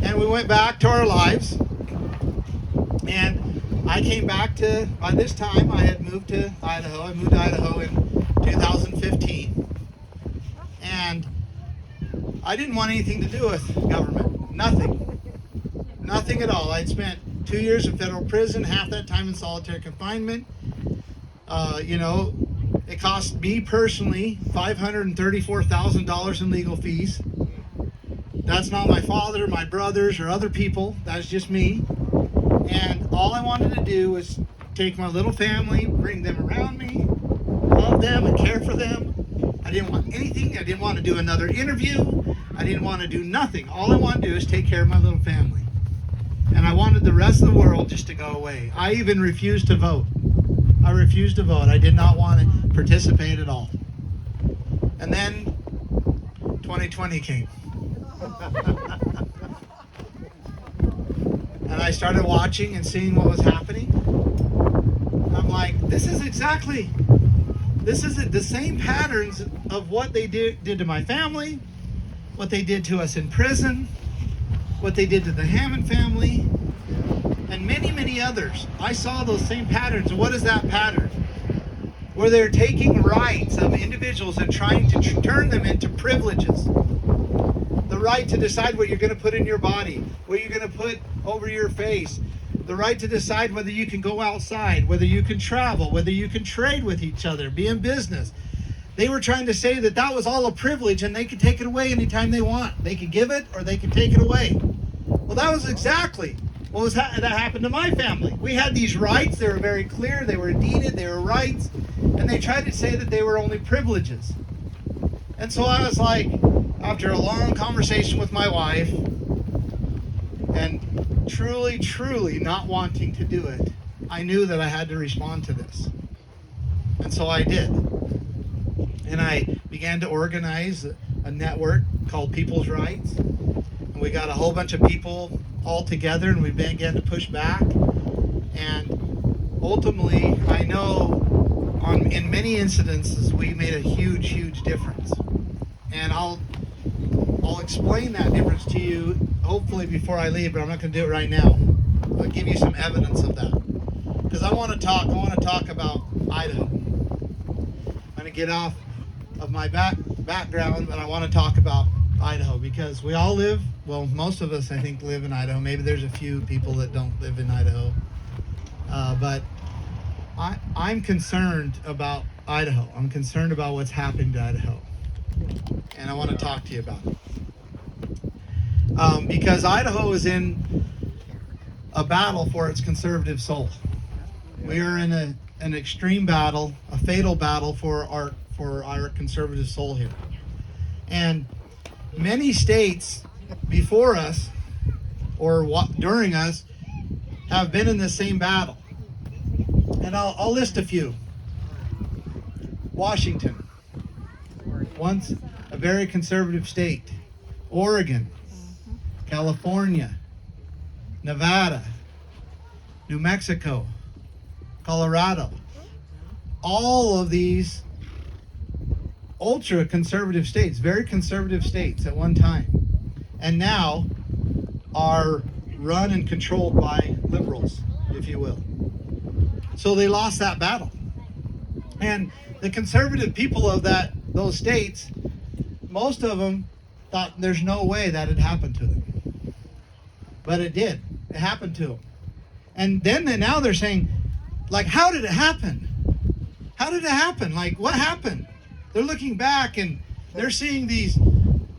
And we went back to our lives. And I came back to, by this time, I had moved to Idaho. I moved to Idaho in 2015. And I didn't want anything to do with government. Nothing. Nothing at all. I'd spent 2 years in federal prison, half that time in solitary confinement. It cost me personally $534,000 in legal fees. That's not my father, my brothers, or other people. That's just me. And all I wanted to do was take my little family, bring them around me, love them and care for them. I didn't want anything. I didn't want to do another interview. I didn't want to do nothing. All I wanted to do is take care of my little family. And I wanted the rest of the world just to go away. I even refused to vote. I refused to vote. I did not want to participate at all. And then 2020 came. And I started watching and seeing what was happening. I'm like, this is the same patterns of what they did to my family, what they did to us in prison, what they did to the Ammon family, and many, many others. I saw those same patterns. And what is that pattern? Where they're taking rights of individuals and trying to turn them into privileges. The right to decide what you're going to put in your body, what you're going to put over your face, the right to decide whether you can go outside, whether you can travel, whether you can trade with each other, be in business. They were trying to say that that was all a privilege and they could take it away anytime they want. They could give it or they could take it away. Well, that was exactly what that happened to my family. We had these rights. They were very clear. They were deeded. They were rights. And they tried to say that they were only privileges. And so I was like, after a long conversation with my wife, and truly not wanting to do it, I knew that I had to respond to this. And so I did. And I began to organize a network called People's Rights. And we got a whole bunch of people all together and we began to push back. And ultimately, I know in many incidences, we made a huge difference. And I'll explain that difference to you, hopefully before I leave, but I'm not going to do it right now. I'll give you some evidence of that. Because I want to talk about Idaho. I'm going to get off of my background, but I want to talk about Idaho because we all live, well, most of us, I think, live in Idaho. Maybe there's a few people that don't live in Idaho. But I'm concerned about Idaho. I'm concerned about what's happening to Idaho. And I want to talk to you about it. Because Idaho is in a battle for its conservative soul. We are in an extreme battle, a fatal battle for our conservative soul here. And many states before us or during us have been in the same battle. And I'll list a few. Washington, once a very conservative state. Oregon, California, Nevada, New Mexico, Colorado. All of these ultra conservative states, very conservative states at one time, and now are run and controlled by liberals, if you will. So they lost that battle. And the conservative people of those states, most of them thought there's no way that had happened to them. But it did. It happened to them. And then now they're saying, like, how did it happen? How did it happen? Like, what happened? They're looking back and they're seeing these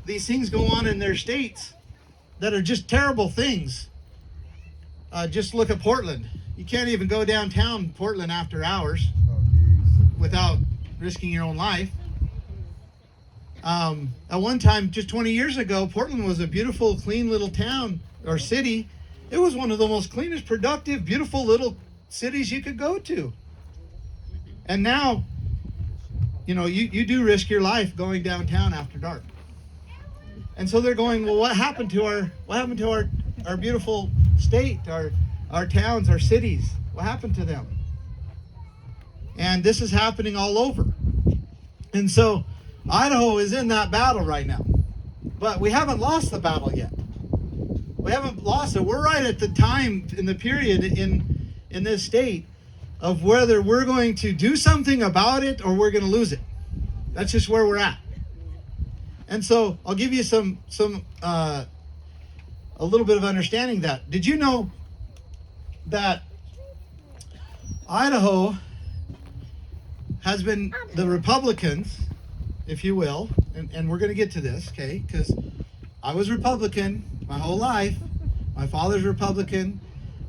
things go on in their states that are just terrible things. Just look at Portland. You can't even go downtown Portland after hours without risking your own life. At one time, just 20 years ago, Portland was a beautiful, clean little town or city. It was one of the most cleanest, productive, beautiful little cities you could go to. And now, you do risk your life going downtown after dark. And so they're going, well, what happened to our beautiful state, our towns, our cities? What happened to them? And this is happening all over. And so Idaho is in that battle right now. But we haven't lost the battle yet. We haven't lost it. We're right at the time in the period in this state of whether we're going to do something about it or we're going to lose it. That's just where we're at. And so I'll give you a little bit of understanding that. Did you know that Idaho has been, the Republicans, if you will, and we're going to get to this, okay, because I was Republican my whole life. My father's Republican.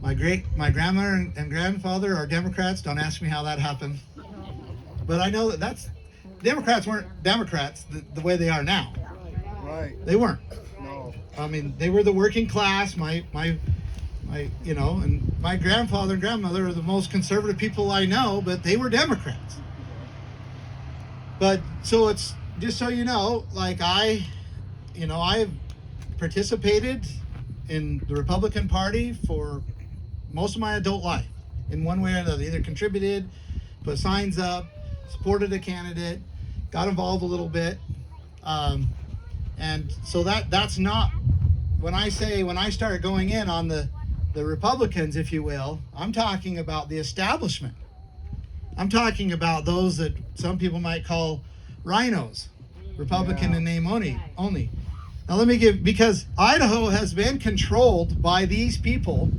My grandmother and grandfather are Democrats. Don't ask me how that happened. But I know that Democrats weren't Democrats the way they are now. Right. They weren't. No. I mean, they were the working class. And my grandfather and grandmother are the most conservative people I know, but they were Democrats. But so it's just so you know, like I've participated in the Republican Party for most of my adult life in one way or another. Either contributed, put signs up, supported a candidate, got involved a little bit. And so that's not, when I start going in on the Republicans, if you will, I'm talking about the establishment. I'm talking about those that some people might call rhinos, Republican in name only. Now because Idaho has been controlled by these people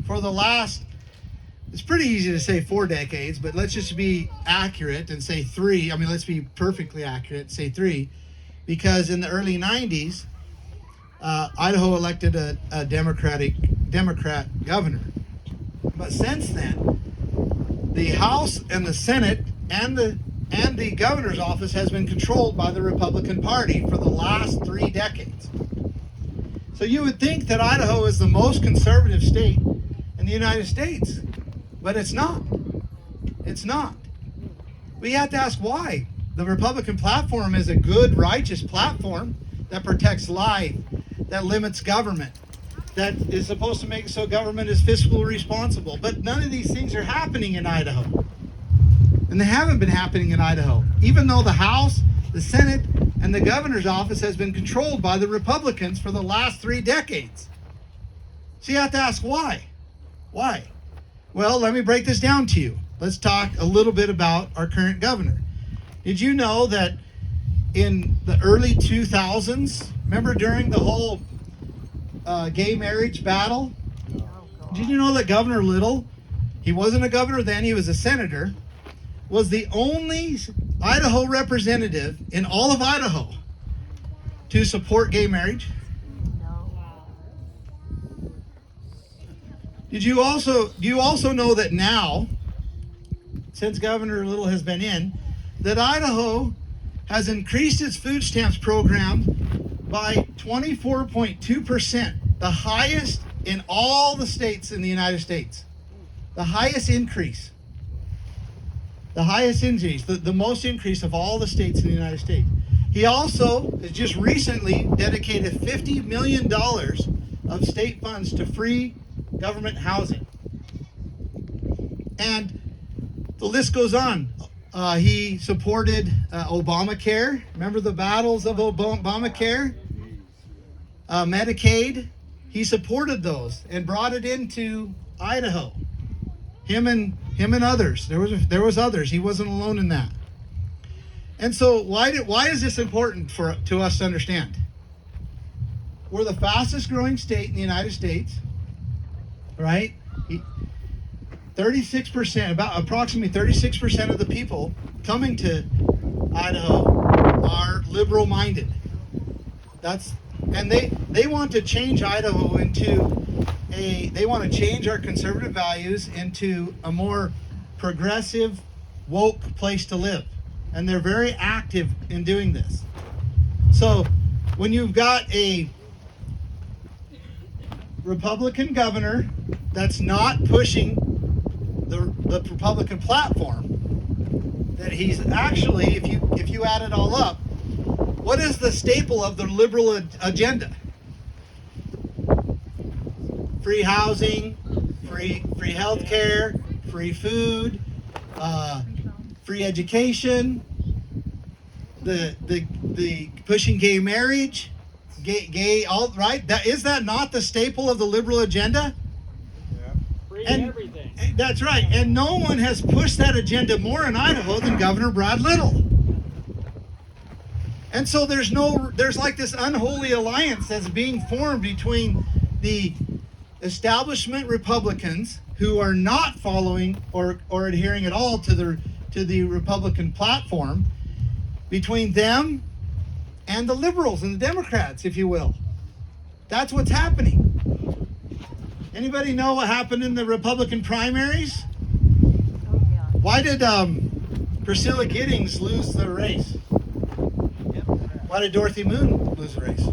for the last, it's pretty easy to say 4 decades, but let's just be accurate and say 3. I mean, let's be perfectly accurate, say 3, because in the early 90s, Idaho elected a Democrat governor. But since then, the House and the Senate and the governor's office has been controlled by the Republican Party for the last 3 decades. So you would think that Idaho is the most conservative state in the United States, but it's not. It's not. We have to ask why. The Republican platform is a good, righteous platform that protects life, that limits government, that is supposed to make so government is fiscally responsible. But none of these things are happening in Idaho. And they haven't been happening in Idaho, even though the House, the Senate, and the governor's office has been controlled by the Republicans for the last 3 decades. So you have to ask why? Why? Well, let me break this down to you. Let's talk a little bit about our current governor. Did you know that in the early 2000s, remember during the whole gay marriage battle? Did you know that Governor Little, he wasn't a governor then, he was a senator, was the only Idaho representative in all of Idaho to support gay marriage? Do you also know that now, since Governor Little has been in, that Idaho has increased its food stamps program by 24.2%, the highest in all the states in the United States. The highest increase. The highest increase, the most increase of all the states in the United States. He also has just recently dedicated $50 million of state funds to free government housing. And the list goes on. He supported Obamacare. Remember the battles of Obamacare? Medicaid. He supported those and brought it into Idaho. Him and others. There was others. He wasn't alone in that. And so why is this important to us to understand? We're the fastest growing state in the United States, right? 36%, about approximately 36% of the people coming to Idaho are liberal minded. And they want to change Idaho they want to change our conservative values into a more progressive, woke place to live. And they're very active in doing this. So when you've got a Republican governor that's not pushing the Republican platform, that he's actually, if you add it all up, what is the staple of the liberal agenda? Free housing, free health care, free food, free education, the pushing gay marriage, gay all right. Is that not the staple of the liberal agenda? Free And everything. that's right. And no one has pushed that agenda more in Idaho than Governor Brad Little. And so there's like this unholy alliance that's being formed between the establishment Republicans who are not following or adhering at all to the Republican platform, between them and the liberals and the Democrats, if you will. That's what's happening. Anybody know what happened in the Republican primaries? Why did Priscilla Giddings lose the race? Why did Dorothy Moon lose the race?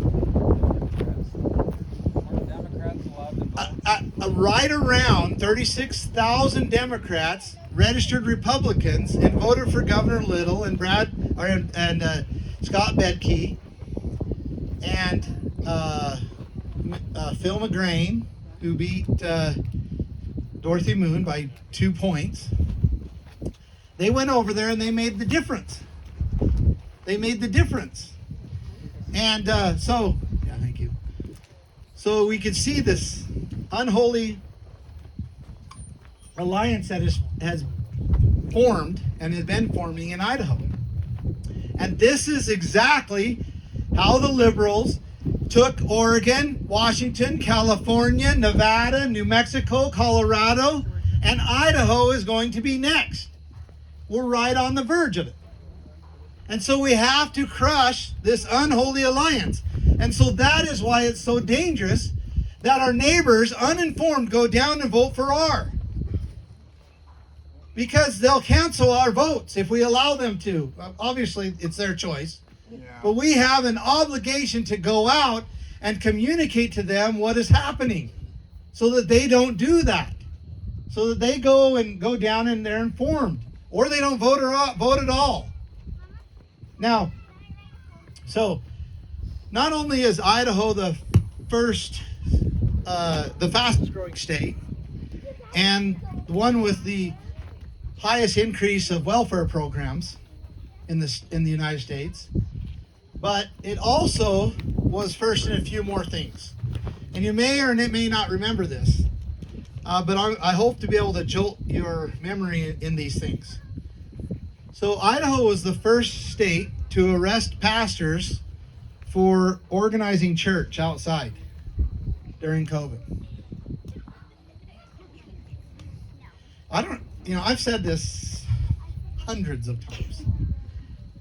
Right around 36,000 Democrats registered Republicans and voted for Governor Little and Scott Bedke and Phil McGrain, who beat Dorothy Moon by 2 points. They went over there and they made the difference. And thank you. So we could see this unholy alliance that has formed and has been forming in Idaho. And this is exactly how the liberals took Oregon, Washington, California, Nevada, New Mexico, Colorado, and Idaho is going to be next. We're right on the verge of it. And so we have to crush this unholy alliance. And so that is why it's so dangerous that our neighbors, uninformed, go down and vote for R. Because they'll cancel our votes if we allow them to. Obviously, it's their choice. Yeah. But we have an obligation to go out and communicate to them what is happening so that they don't do that. So that they go down and they're informed. Or they don't vote at all. Now, so not only is Idaho the fastest growing state and the one with the highest increase of welfare programs in the United States, but it also was first in a few more things. And you may or may not remember this, but I hope to be able to jolt your memory in these things. So Idaho was the first state to arrest pastors for organizing church outside during COVID. I've said this hundreds of times,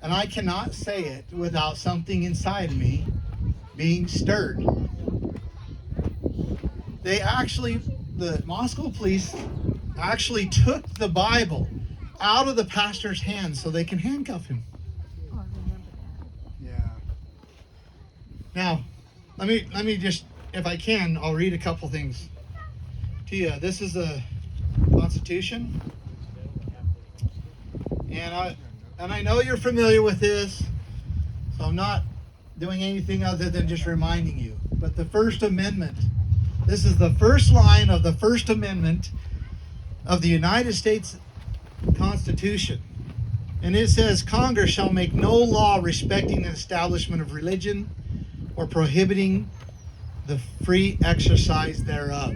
and I cannot say it without something inside me being stirred. The Moscow police actually took the Bible out of the pastor's hands so they can handcuff him. Yeah. Now, let me just, if I can, I'll read a couple things to you. This is the Constitution, and I know you're familiar with this, So I'm not doing anything other than just reminding you. But the First Amendment, this is the first line of the First Amendment of the United States Constitution. And it says, Congress shall make no law respecting the establishment of religion or prohibiting the free exercise thereof.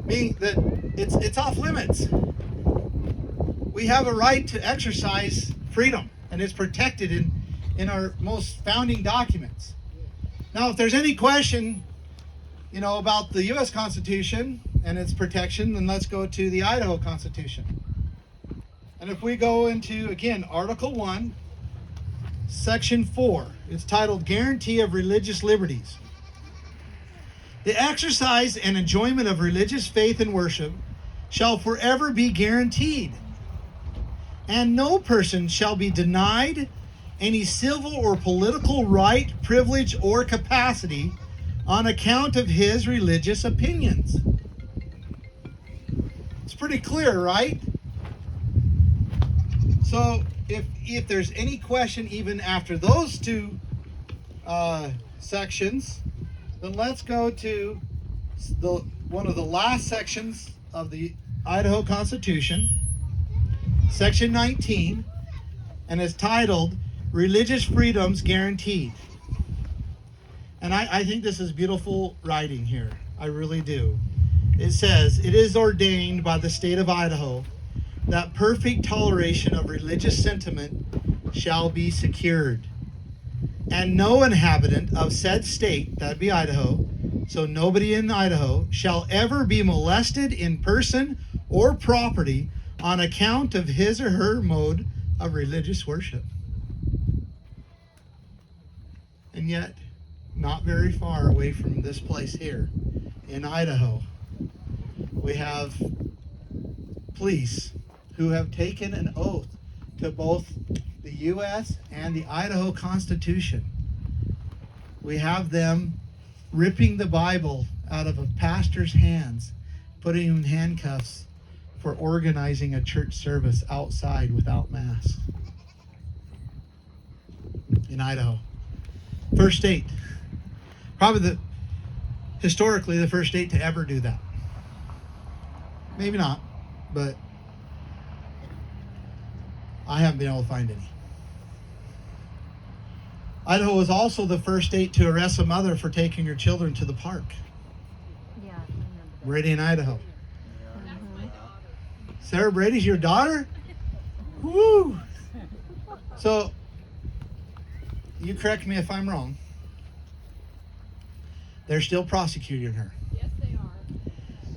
Meaning that it's off limits. We have a right to exercise freedom, and it's protected in our most founding documents. Now, if there's any question, about the U.S. Constitution and its protection, then let's go to the Idaho Constitution. And if we go into, again, Article 1, Section 4, it's titled Guarantee of Religious Liberties. The exercise and enjoyment of religious faith and worship shall forever be guaranteed, and no person shall be denied any civil or political right, privilege, or capacity on account of his religious opinions. It's pretty clear, right? So if there's any question even after those two sections, then let's go to one of the last sections of the Idaho Constitution, Section 19, and it's titled Religious Freedoms Guaranteed. And I think this is beautiful writing here. I really do. It says, it is ordained by the state of Idaho that perfect toleration of religious sentiment shall be secured, and no inhabitant of said state, that'd be Idaho, so nobody in Idaho, shall ever be molested in person or property on account of his or her mode of religious worship. And yet, not very far away from this place here, in Idaho, we have police who have taken an oath to both the U.S. and the Idaho Constitution. We have them ripping the Bible out of a pastor's hands, putting him in handcuffs for organizing a church service outside without masks. In Idaho. First state. Probably historically the first state to ever do that. Maybe not, but I haven't been able to find any. Idaho was also the first state to arrest a mother for taking her children to the park. Yeah, I remember that. Brady in Idaho. Sarah Brady's your daughter? Woo! So, you correct me if I'm wrong. They're still prosecuting her. Yes, they are.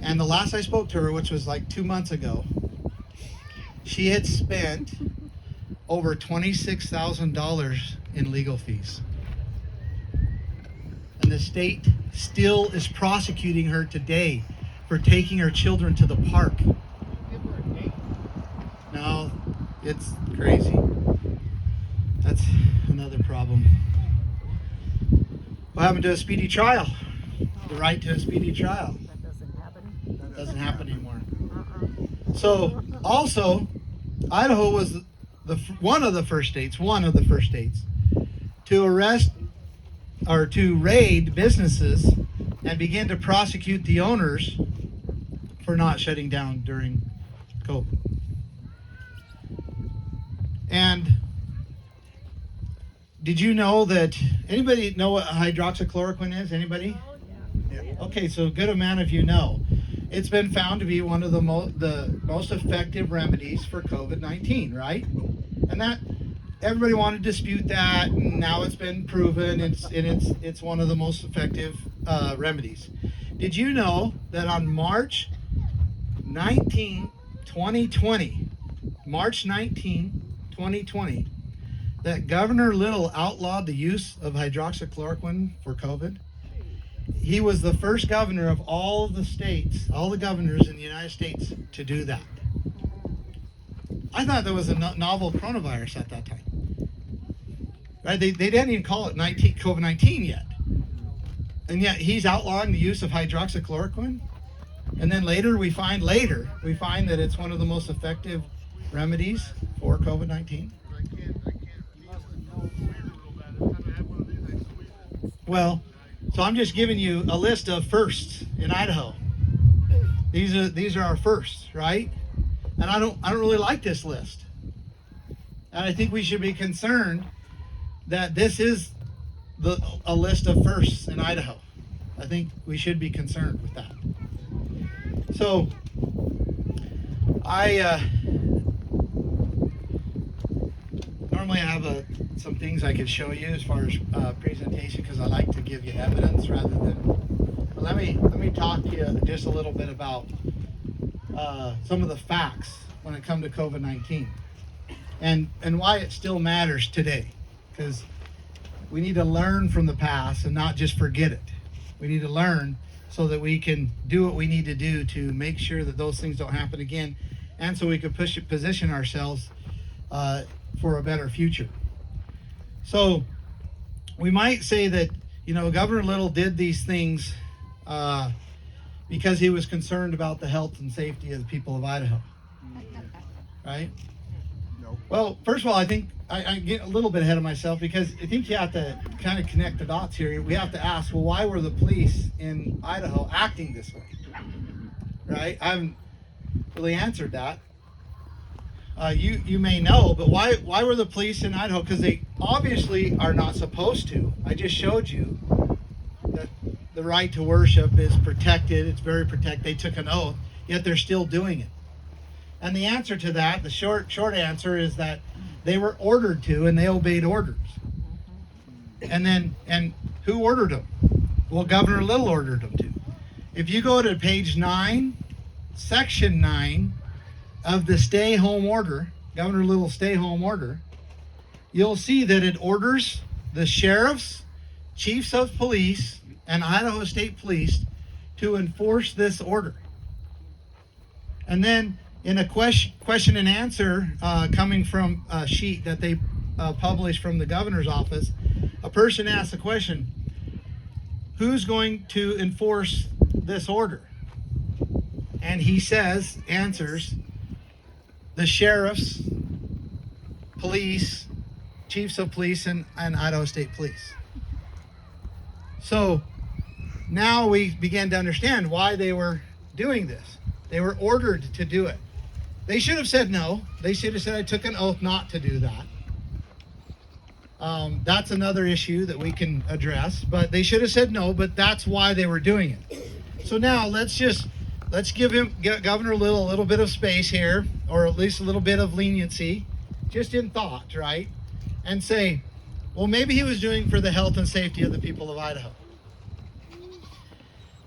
And the last I spoke to her, which was like 2 months ago, she had spent over $26,000 in legal fees. And the state still is prosecuting her today for taking her children to the park. No, it's crazy. That's another problem. What happened to a speedy trial? The right to a speedy trial. That doesn't happen. That doesn't happen anymore. So, also, Idaho was one of the first states to arrest or to raid businesses and begin to prosecute the owners for not shutting down during COVID. And did you know that, anybody know what hydroxychloroquine is? Anybody? Yeah. Okay, so a good amount of you know. It's been found to be one of the most effective remedies for COVID-19, right? And that everybody wanted to dispute that, and now it's been proven. It's one of the most effective remedies. Did you know that on March 19, 2020, that Governor Little outlawed the use of hydroxychloroquine for COVID? He was the first governor of all the states, all the governors in the United States to do that. I thought there was a novel coronavirus at that time. Right? They didn't even call it COVID-19 yet. And yet he's outlawing the use of hydroxychloroquine. And then later we find that it's one of the most effective remedies for COVID-19. I can't Well, so I'm just giving you a list of firsts in Idaho. These are our firsts, right? And I don't really like this list. And I think we should be concerned that this is a list of firsts in Idaho. I think we should be concerned with that. So normally I have some things I could show you as far as presentation, because I like to give you evidence rather than. But let me talk to you just a little bit about some of the facts when it comes to COVID-19 and why it still matters today, because we need to learn from the past and not just forget it. We need to learn so that we can do what we need to do to make sure that those things don't happen again, and so we can position ourselves for a better future. So we might say that, Governor Little did these things because he was concerned about the health and safety of the people of Idaho, right? No. Well, first of all, I think I get a little bit ahead of myself, because I think you have to kind of connect the dots here. We have to ask, well, why were the police in Idaho acting this way? Right? I haven't really answered that. You may know, but why were the police in Idaho? Because they obviously are not supposed to. I just showed you that the right to worship is protected. It's very protected. They took an oath, yet they're still doing it. And the answer to that, the short answer, is that they were ordered to, and they obeyed orders. And who ordered them? Well, Governor Little ordered them to. If you go to page 9, section 9 of the stay home order, Governor Little's stay home order, you'll see that it orders the sheriffs, chiefs of police, and Idaho State Police to enforce this order. And then in a question and answer coming from a sheet that they published from the governor's office, a person asked the question, who's going to enforce this order? And he answers, the sheriffs, police, chiefs of police, and Idaho State Police. So now we begin to understand why they were doing this. They were ordered to do it. They should have said no. They should have said, I took an oath not to do that. That's another issue that we can address, but they should have said no, but that's why they were doing it. So now let's give Governor Little a little bit of space here, or at least a little bit of leniency, just in thought, right? And say, well, maybe he was doing for the health and safety of the people of Idaho.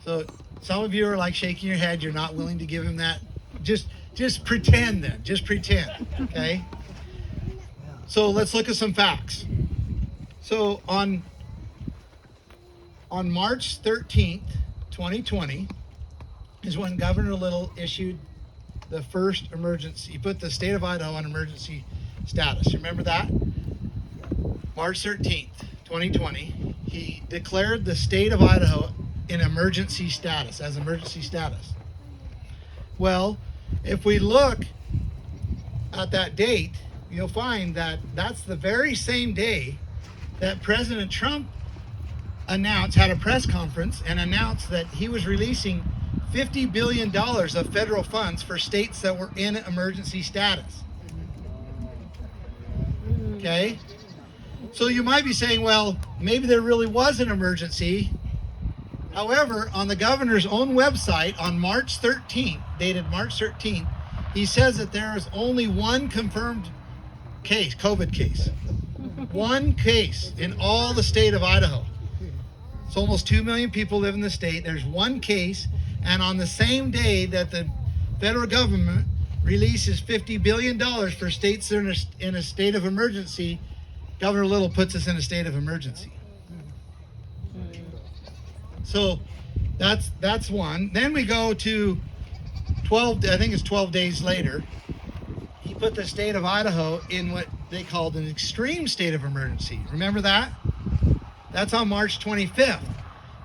So some of you are like shaking your head. You're not willing to give him that. Just pretend then. Just pretend, okay? So let's look at some facts. So on March 13th, 2020, is when Governor Little issued the first emergency. He put the state of Idaho on emergency status. Remember that? March 13th, 2020, he declared the state of Idaho in emergency status, as emergency status. Well, if we look at that date, you'll find that that's the very same day that President Trump had a press conference and announced that he was releasing $50 billion of federal funds for states that were in emergency status. Okay? So you might be saying, well, maybe there really was an emergency. However, on the governor's own website on March 13th, dated March 13th, he says that there is only one confirmed case, COVID case. One case in all the state of Idaho. It's almost 2 million people live in the state. There's one case, and on the same day that the federal government releases $50 billion for states that are in a state of emergency, Governor Little puts us in a state of emergency. So that's one. Then we go to 12 days later, he put the state of Idaho in what they called an extreme state of emergency. Remember that? That's on March 25th.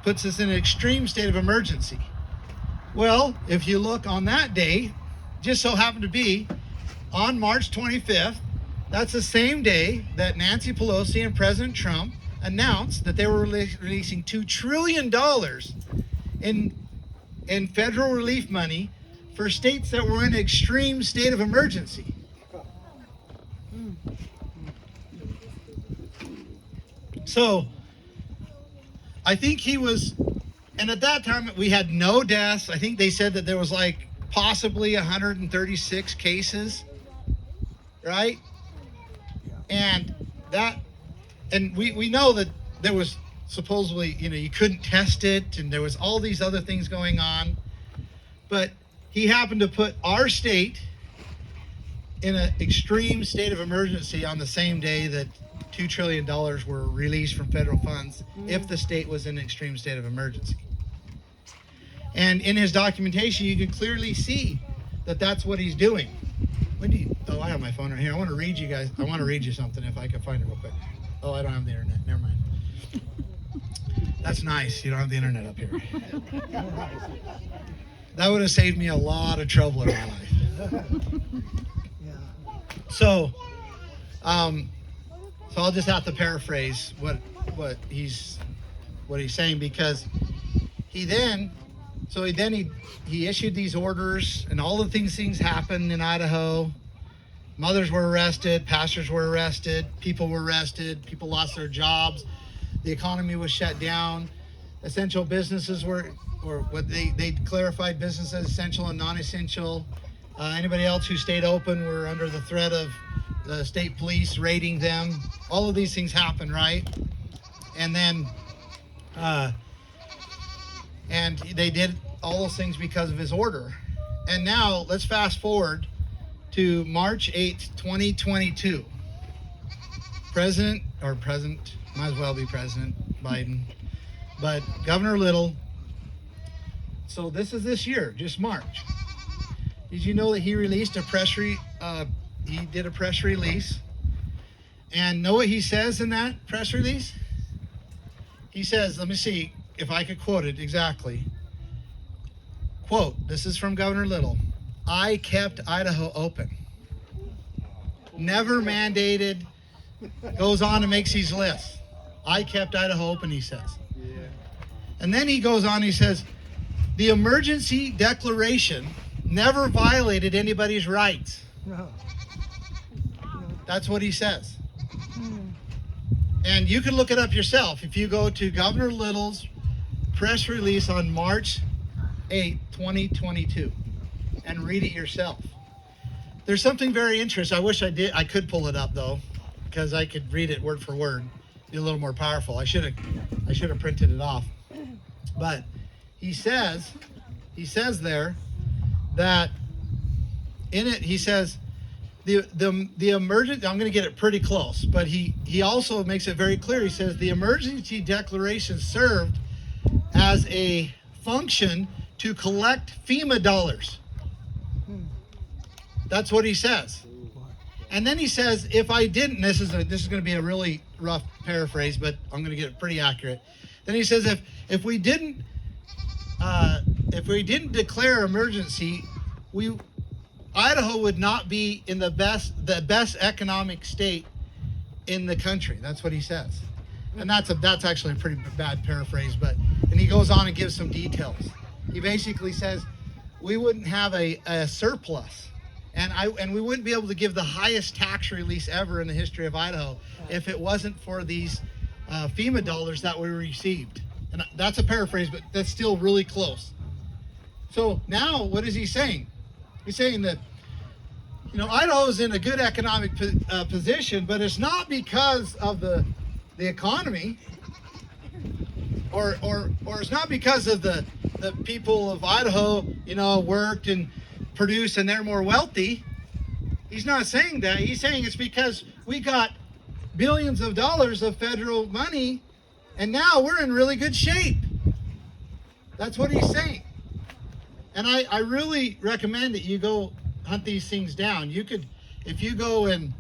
Puts us in an extreme state of emergency. Well, if you look on that day, just so happened to be on March 25th, that's the same day that Nancy Pelosi and President Trump announced that they were releasing $2 trillion in federal relief money for states that were in an extreme state of emergency. So I think he was, and at that time we had no deaths. I think they said that there was like possibly 136 cases, right? And we know that there was supposedly, you couldn't test it, and there was all these other things going on. But he happened to put our state in an extreme state of emergency on the same day that $2 trillion were released from federal funds if the state was in an extreme state of emergency. And in his documentation, you can clearly see that that's what he's doing. I have my phone right here. I want to read you something if I can find it real quick. Oh, I don't have the internet. Never mind. That's nice. You don't have the internet up here. That would have saved me a lot of trouble in my life. So I'll just have to paraphrase what he's saying, because he issued these orders, and all the things happened in Idaho. Mothers were arrested, pastors were arrested, people were arrested, people lost their jobs, the economy was shut down, essential businesses were what they clarified business as essential and non-essential. Anybody else who stayed open were under the threat of the state police raiding them. All of these things happened, right? And then and they did all those things because of his order. And now let's fast forward to March 8th, 2022. President, might as well be President Biden, but Governor Little. So this is this year, just March. Did you know that he released he did a press release? And know what he says in that press release? He says, let me see if I could quote it exactly. Quote, this is from Governor Little. I kept Idaho open. Never mandated, goes on and makes these lists. I kept Idaho open, he says. And then he goes on, he says, the emergency declaration never violated anybody's rights. That's what he says. And you can look it up yourself. If you go to Governor Little's press release on March 8, 2022, and read it yourself. There's something very interesting. I wish I could pull it up though, because I could read it word for word, be a little more powerful. I should have printed it off. But he says there that in it, he says the emergency, I'm going to get it pretty close, but he also makes it very clear. He says the emergency declaration served as a function to collect FEMA dollars. That's what he says. And then he says, if I didn't, this is going to be a really rough paraphrase, but I'm going to get it pretty accurate. Then he says, if we didn't declare emergency, Idaho would not be in the best economic state in the country. That's what he says. And that's actually a pretty bad paraphrase, and he goes on and gives some details. He basically says we wouldn't have a surplus, and we wouldn't be able to give the highest tax release ever in the history of Idaho if it wasn't for these FEMA dollars that we received. And that's a paraphrase, but that's still really close. So now what is he saying? He's saying that Idaho is in a good economic position, but it's not because of the economy, or it's not because of the people of Idaho, worked and produced and they're more wealthy. He's not saying that. He's saying it's because we got billions of dollars of federal money and now we're in really good shape. That's what he's saying. And I really recommend that you go hunt these things down. You could, if you go and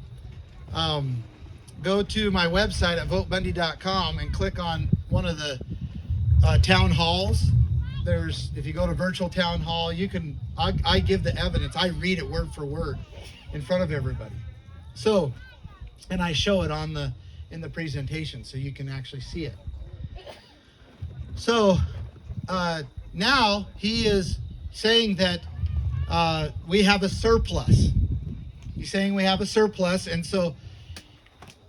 go to my website at votebundy.com and click on one of the town halls. If you go to virtual town hall, I give the evidence. I read it word for word in front of everybody. So, and I show it in the presentation so you can actually see it. So now he is saying that we have a surplus. He's saying we have a surplus, and so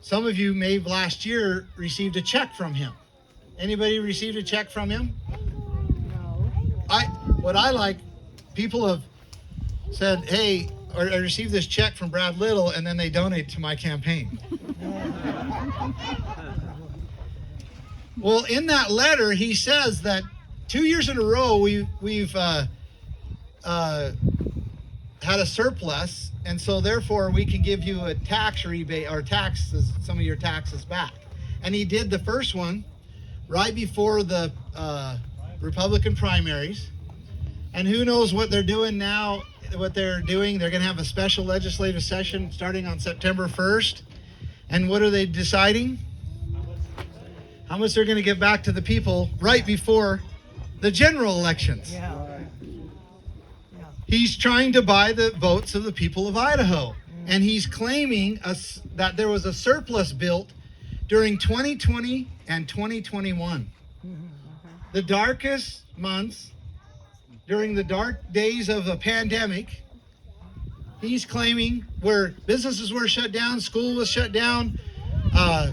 some of you may have last year received a check from him. Anybody received a check from him? No. What I like, people have said, hey, I received this check from Brad Little, and then they donate to my campaign. Well, in that letter, he says that 2 years in a row we've had a surplus, and so therefore we can give you a tax rebate or taxes, some of your taxes back. And he did the first one right before the Republican primaries. And who knows what they're doing now, what they're doing. They're going to have a special legislative session starting on September 1st. And what are they deciding? How much they're going to give back to the people right before the general elections. Yeah. He's trying to buy the votes of the people of Idaho. And he's claiming that there was a surplus built during 2020 and 2021. The darkest months, during the dark days of the pandemic, he's claiming where businesses were shut down, school was shut down,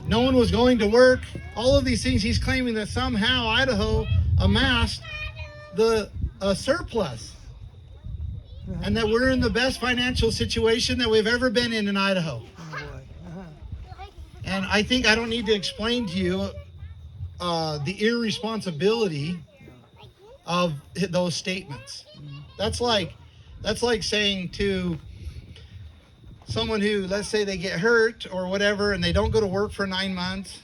no one was going to work, all of these things, he's claiming that somehow Idaho amassed a surplus. And that we're in the best financial situation that we've ever been in Idaho. And I think I don't need to explain to you the irresponsibility of those statements. That's like saying to someone who, let's say they get hurt or whatever, and they don't go to work for 9 months.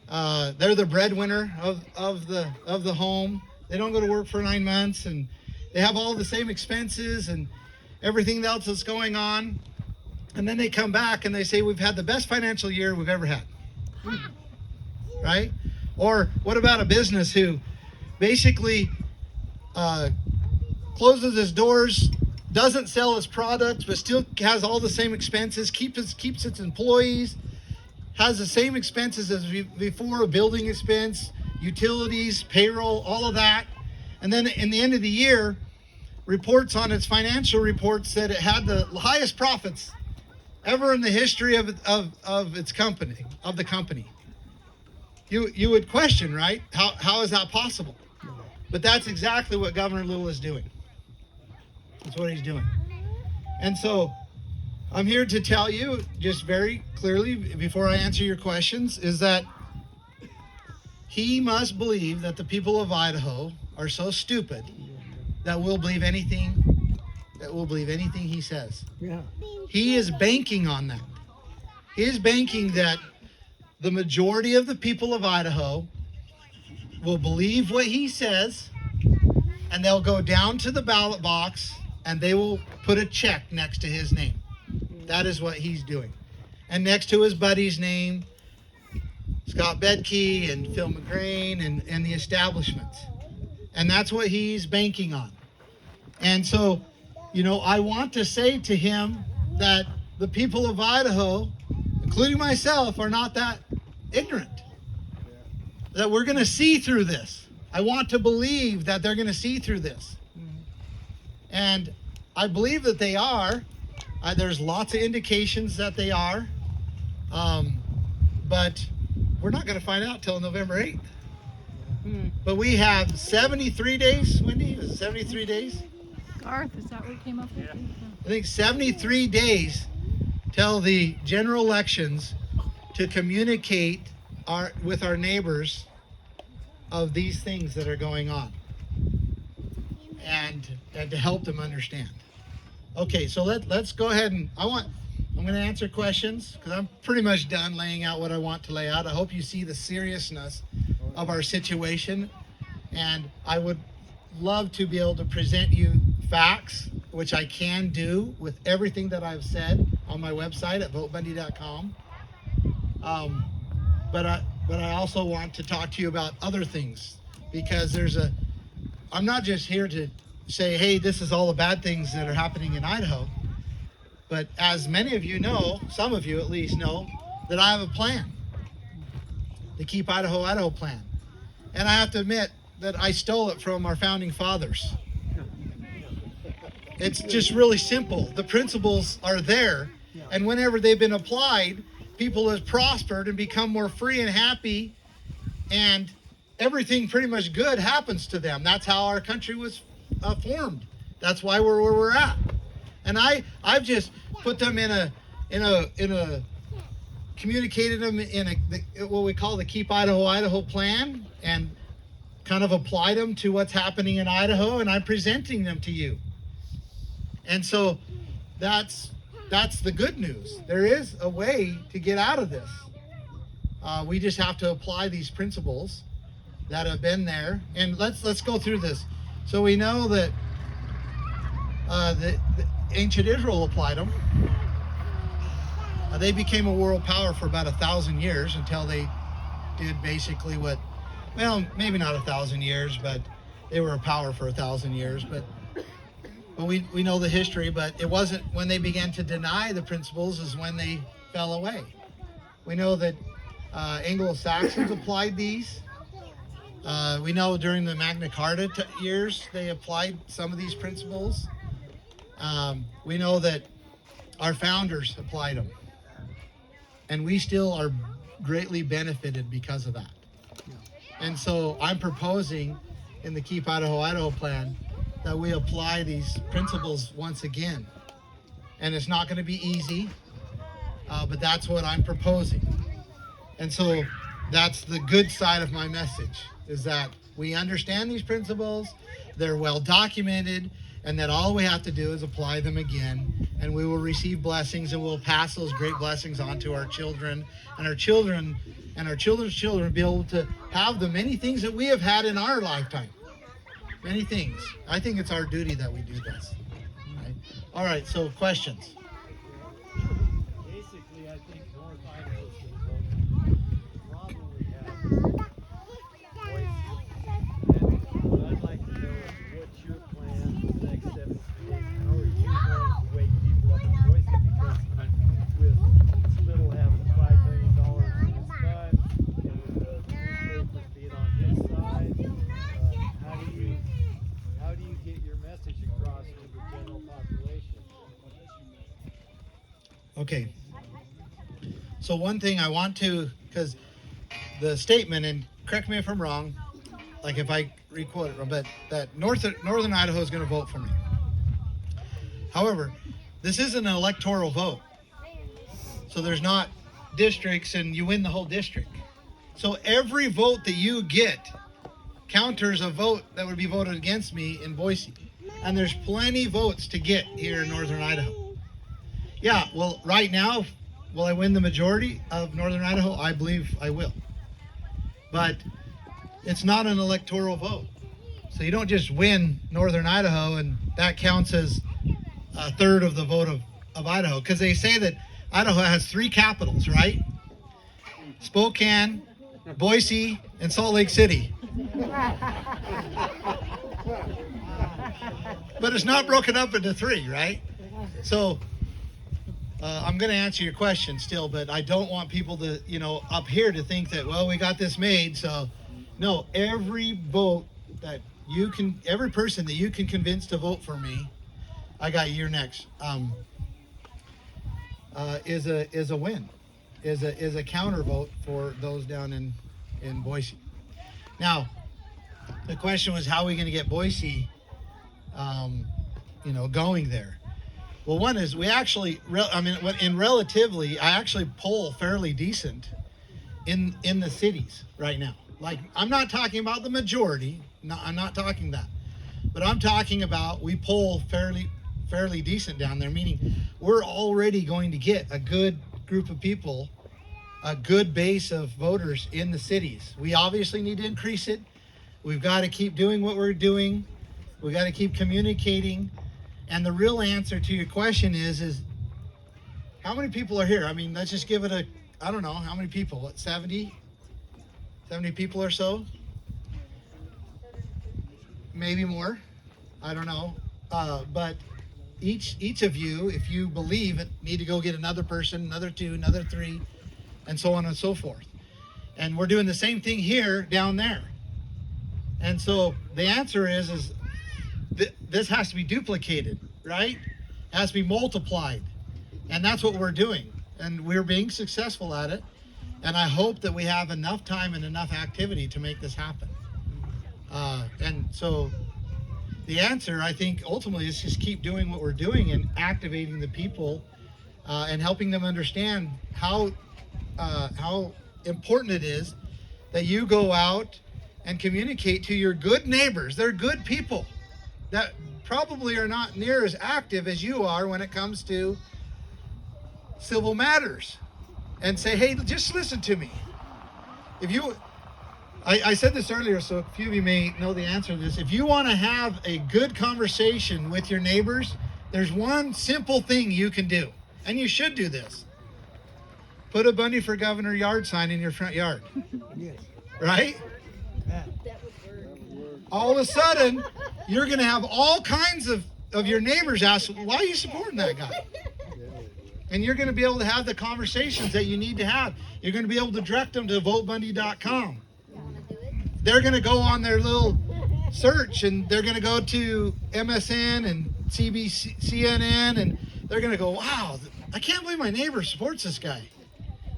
They're the breadwinner of the home. They don't go to work for 9 months, and they have all the same expenses and everything else that's going on. And then they come back and they say, we've had the best financial year we've ever had. Right? Or what about a business who basically closes its doors, doesn't sell its products, but still has all the same expenses, keeps its employees, has the same expenses as before, a building expense, utilities, payroll, all of that. And then in the end of the year, reports on its financial reports that it had the highest profits ever in the history of its company, of the company. You would question, right? How is that possible? But that's exactly what Governor Little is doing. That's what he's doing. And so I'm here to tell you just very clearly before I answer your questions is that he must believe that the people of Idaho are so stupid that we'll believe anything he says. Yeah. He is banking on that. He is banking that the majority of the people of Idaho will believe what he says, and they'll go down to the ballot box and they will put a check next to his name. That is what he's doing. And next to his buddy's name, Scott Bedke and Phil McGrain and the establishments. And that's what he's banking on. And so, I want to say to him that the people of Idaho, including myself, are not that ignorant. That we're going to see through this. I want to believe that they're going to see through this. And I believe that they are. There's lots of indications that they are. But we're not going to find out till November 8th. But we have 73 days, Wendy? Was it 73 days? Garth, is that what we came up with? I think 73 days till the general elections to communicate with our neighbors of these things that are going on and to help them understand. Okay, so let's go ahead and I'm going to answer questions because I'm pretty much done laying out what I want to lay out. I hope you see the seriousness of our situation, and I would love to be able to present you facts, which I can do with everything that I've said on my website at votebundy.com. But I also want to talk to you about other things because I'm not just here to say, hey, this is all the bad things that are happening in Idaho. But as many of you know, some of you at least know, that I have a plan. the Keep Idaho, Idaho plan. And I have to admit that I stole it from our founding fathers. It's just really simple. The principles are there, and whenever they've been applied, people have prospered and become more free and happy, and everything pretty much good happens to them. That's how our country was formed. That's why we're where we're at. And I've just put them in a communicated them in what we call the Keep Idaho, Idaho plan, and kind of applied them to what's happening in Idaho, and I'm presenting them to you. And so that's the good news. There is a way to get out of this. We just have to apply these principles that have been there. And let's go through this. So we know that the ancient Israel applied them. They became a world power for about 1,000 years until they did basically what, well, maybe not 1,000 years, but they were a power for 1,000 years. But we know the history, but it wasn't when they began to deny the principles is when they fell away. We know that Anglo-Saxons applied these. We know during the Magna Carta years, they applied some of these principles. We know that our founders applied them. And we still are greatly benefited because of that. And so I'm proposing in the Keep Idaho, Idaho plan that we apply these principles once again. And it's not going to be easy, but that's what I'm proposing. And so that's the good side of my message, is that we understand these principles, they're well documented, and that all we have to do is apply them again, and we will receive blessings, and we'll pass those great blessings on to our children, and our children and our children's children will be able to have the many things that we have had in our lifetime. Many things. I think it's our duty that we do this. Right? All right, so questions. Basically, I think North Idaho should probably have voice. And what I'd like to know is what's your plan for the next 7 years? How are you going to wake people up in Boise? Because with Spittle having $5 million in his fund, and with the newspapers being on his side, how do you get your message across to the general population? Okay. So one thing I want to, because the statement, and correct me if I'm wrong, like if I requote it wrong, but that Northern Idaho is going to vote for me. However, this isn't an electoral vote. So there's not districts and you win the whole district. So every vote that you get counters a vote that would be voted against me in Boise. And there's plenty votes to get here in Northern Idaho. Yeah, well, right now, will I win the majority of Northern Idaho? I believe I will. But it's not an electoral vote. So you don't just win Northern Idaho and that counts as a third of the vote of Idaho. Because they say that Idaho has 3 capitals, right? Spokane, Boise, and Salt Lake City. But it's not broken up into 3, right? So I'm going to answer your question still, but I don't want people to, up here to think that, well, we got this made. So no, every vote that you can, every person that you can convince to vote for me, I got you're next, is a win, is a counter vote for those down in Boise. Now, the question was, how are we going to get Boise, going there? Well, one is we actually, relatively, I actually poll fairly decent in the cities right now. Like, I'm not talking about the majority. No, I'm not talking that. But I'm talking about we poll fairly decent down there, meaning we're already going to get a good group of people, a good base of voters in the cities. We obviously need to increase it. We've got to keep doing what we're doing. We've got to keep communicating. And the real answer to your question is how many people are here? I mean, let's just give it I don't know, how many people? What, 70? 70 people or so? Maybe more. I don't know. But each of you, if you believe it, need to go get another person, another 2, another 3, and so on and so forth. And we're doing the same thing here down there. And so the answer is this has to be duplicated, right? It has to be multiplied. And that's what we're doing. And we're being successful at it. And I hope that we have enough time and enough activity to make this happen. And so the answer, I think, ultimately is just keep doing what we're doing and activating the people and helping them understand how important it is that you go out and communicate to your good neighbors. They're good people that probably are not near as active as you are when it comes to civil matters. And say, hey, just listen to me. If you, I said this earlier, so a few of you may know the answer to this. If you want to have a good conversation with your neighbors, there's one simple thing you can do, and you should do this. Put a Bundy for Governor yard sign in your front yard. Yes. Right? All of a sudden, you're going to have all kinds of your neighbors ask, why are you supporting that guy? And you're going to be able to have the conversations that you need to have. You're going to be able to direct them to votebundy.com. They're going to go on their little search and they're going to go to MSN and CNN and they're going to go, wow, I can't believe my neighbor supports this guy.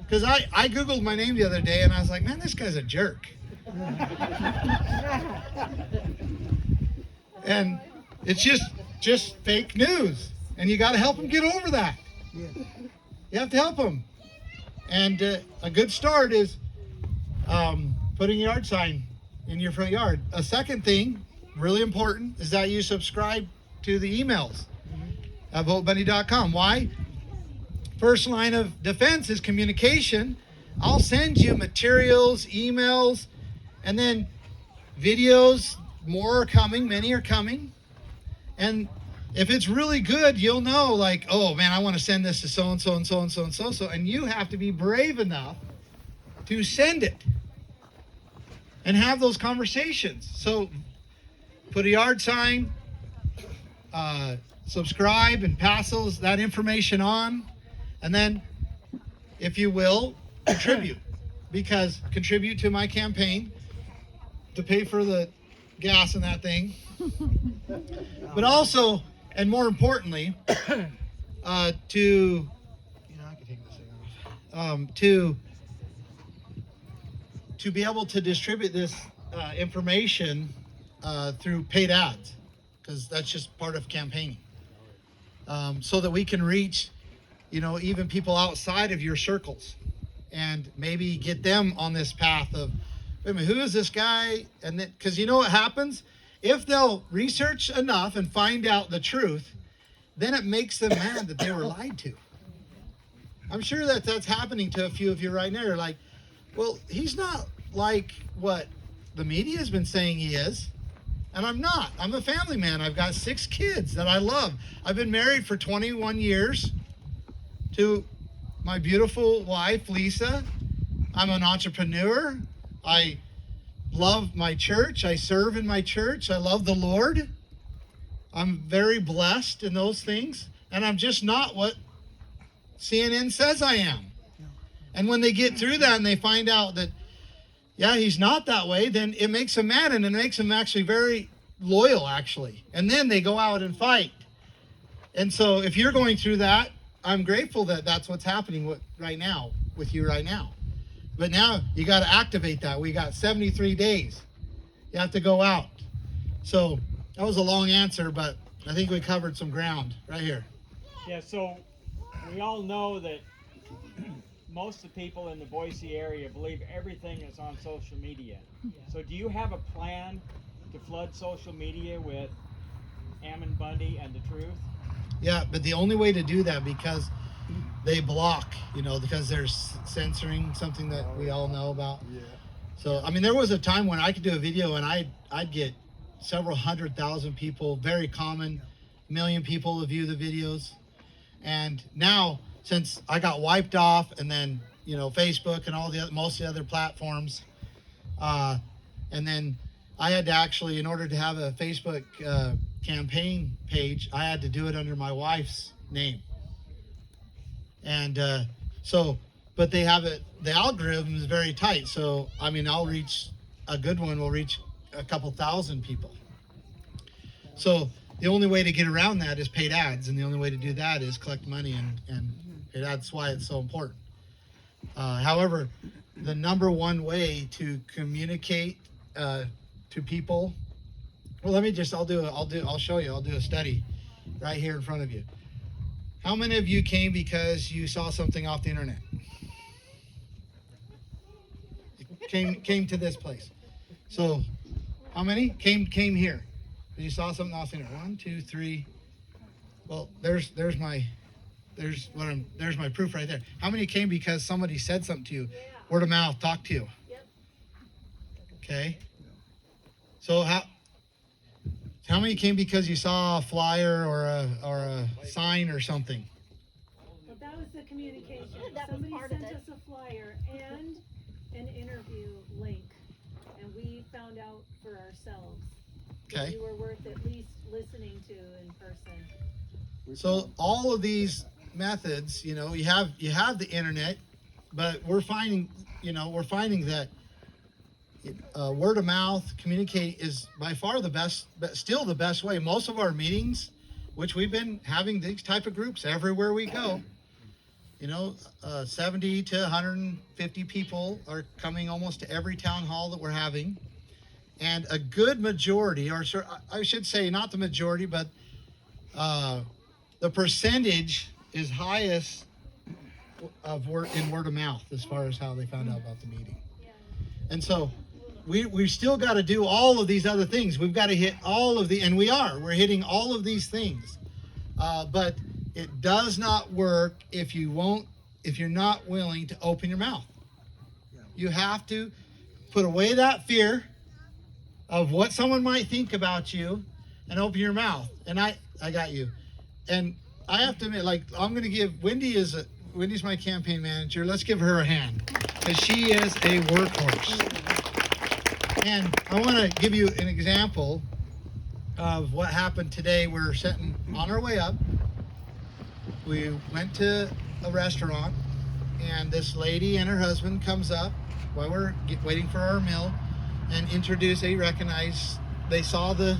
Because I Googled my name the other day and I was like, man, this guy's a jerk. And it's just fake news. And you got to help them get over that. You have to help them. And a good start is putting a yard sign in your front yard. A second thing, really important, is that you subscribe to the emails at votebundy.com. Why? First line of defense is communication. I'll send you materials, emails, and then videos. More are coming, many are coming. And if it's really good, you'll know, like, oh man, I want to send this to so-and-so and so-and-so and so-and-so. And you have to be brave enough to send it and have those conversations. So put a yard sign, subscribe and pass that information on. And then, if you will, contribute. Because contribute to my campaign to pay for the gas in that thing. But also, and more importantly, I can take this thing off. To be able to distribute this information through paid ads, because that's just part of campaigning, so that we can reach, even people outside of your circles, and maybe get them on this path of, wait a minute, who is this guy? And then, because you know what happens? If they'll research enough and find out the truth, then it makes them mad that they were lied to. I'm sure that's happening to a few of you right now. You're like, well, he's not like what the media has been saying he is. And I'm not. I'm a family man. I've got 6 kids that I love. I've been married for 21 years to my beautiful wife, Lisa. I'm an entrepreneur. I love my church. I serve in my church. I love the Lord. I'm very blessed in those things. And I'm just not what CNN says I am. And when they get through that and they find out that, yeah, he's not that way, then it makes them mad, and it makes them actually very loyal, actually. And then they go out and fight. And so if you're going through that, I'm grateful that that's what's happening with you right now. But now you got to activate that. We got 73 days. You have to go out. So that was a long answer, but I think we covered some ground right here. Yeah, so we all know that most of the people in the Boise area believe everything that's on social media. So do you have a plan to flood social media with Ammon, Bundy, and the truth? Yeah, but the only way to do that, because they block, because they're censoring something that we all know about. Yeah. So, I mean, there was a time when I could do a video and I'd get several 100,000 people, very common, million people to view the videos. And now, since I got wiped off, and then, Facebook and most of the other platforms, and then I had to actually, in order to have a Facebook campaign page, I had to do it under my wife's name. And so but they have it. The algorithm is very tight. So I mean, I'll reach a good one. Will reach a couple thousand people. So the only way to get around that is paid ads, and the only way to do that is collect money and that's why it's so important. However, the number one way to communicate to people. Well, let me just. I'll show you. I'll do a study right here in front of you. How many of you came because you saw something off the internet? Came to this place. So, how many came here? You saw something off the internet. 1, 2, 3. Well, there's my proof right there. How many came because somebody said something to you? Yeah. Word of mouth, talk to you. Yep. Okay. So how many came because you saw a flyer or a sign or something? Well, that was the communication. That was Somebody part of sent it. us a flyer and an interview link, and we found out for ourselves that Okay. you were worth at least listening to in person. So all of these methods, you have the internet, but we're finding that word of mouth communicate is by far the best, but still the best way. Most of our meetings, which we've been having these type of groups everywhere we go, 70 to 150 people are coming almost to every town hall that we're having, and a good majority, or I should say not the majority, but the percentage is highest of word of mouth as far as how they found out about the meeting. And so we still got to do all of these other things. We've got to hit all of and we're hitting all of these things. But it does not work if you're not willing to open your mouth. You have to put away that fear of what someone might think about you and open your mouth. And I got you. And I have to admit, I'm going to give Wendy's my campaign manager. Let's give her a hand because she is a workhorse. And I want to give you an example of what happened today. We're sitting on our way up. We went to a restaurant, and this lady and her husband comes up while we're waiting for our meal and they saw the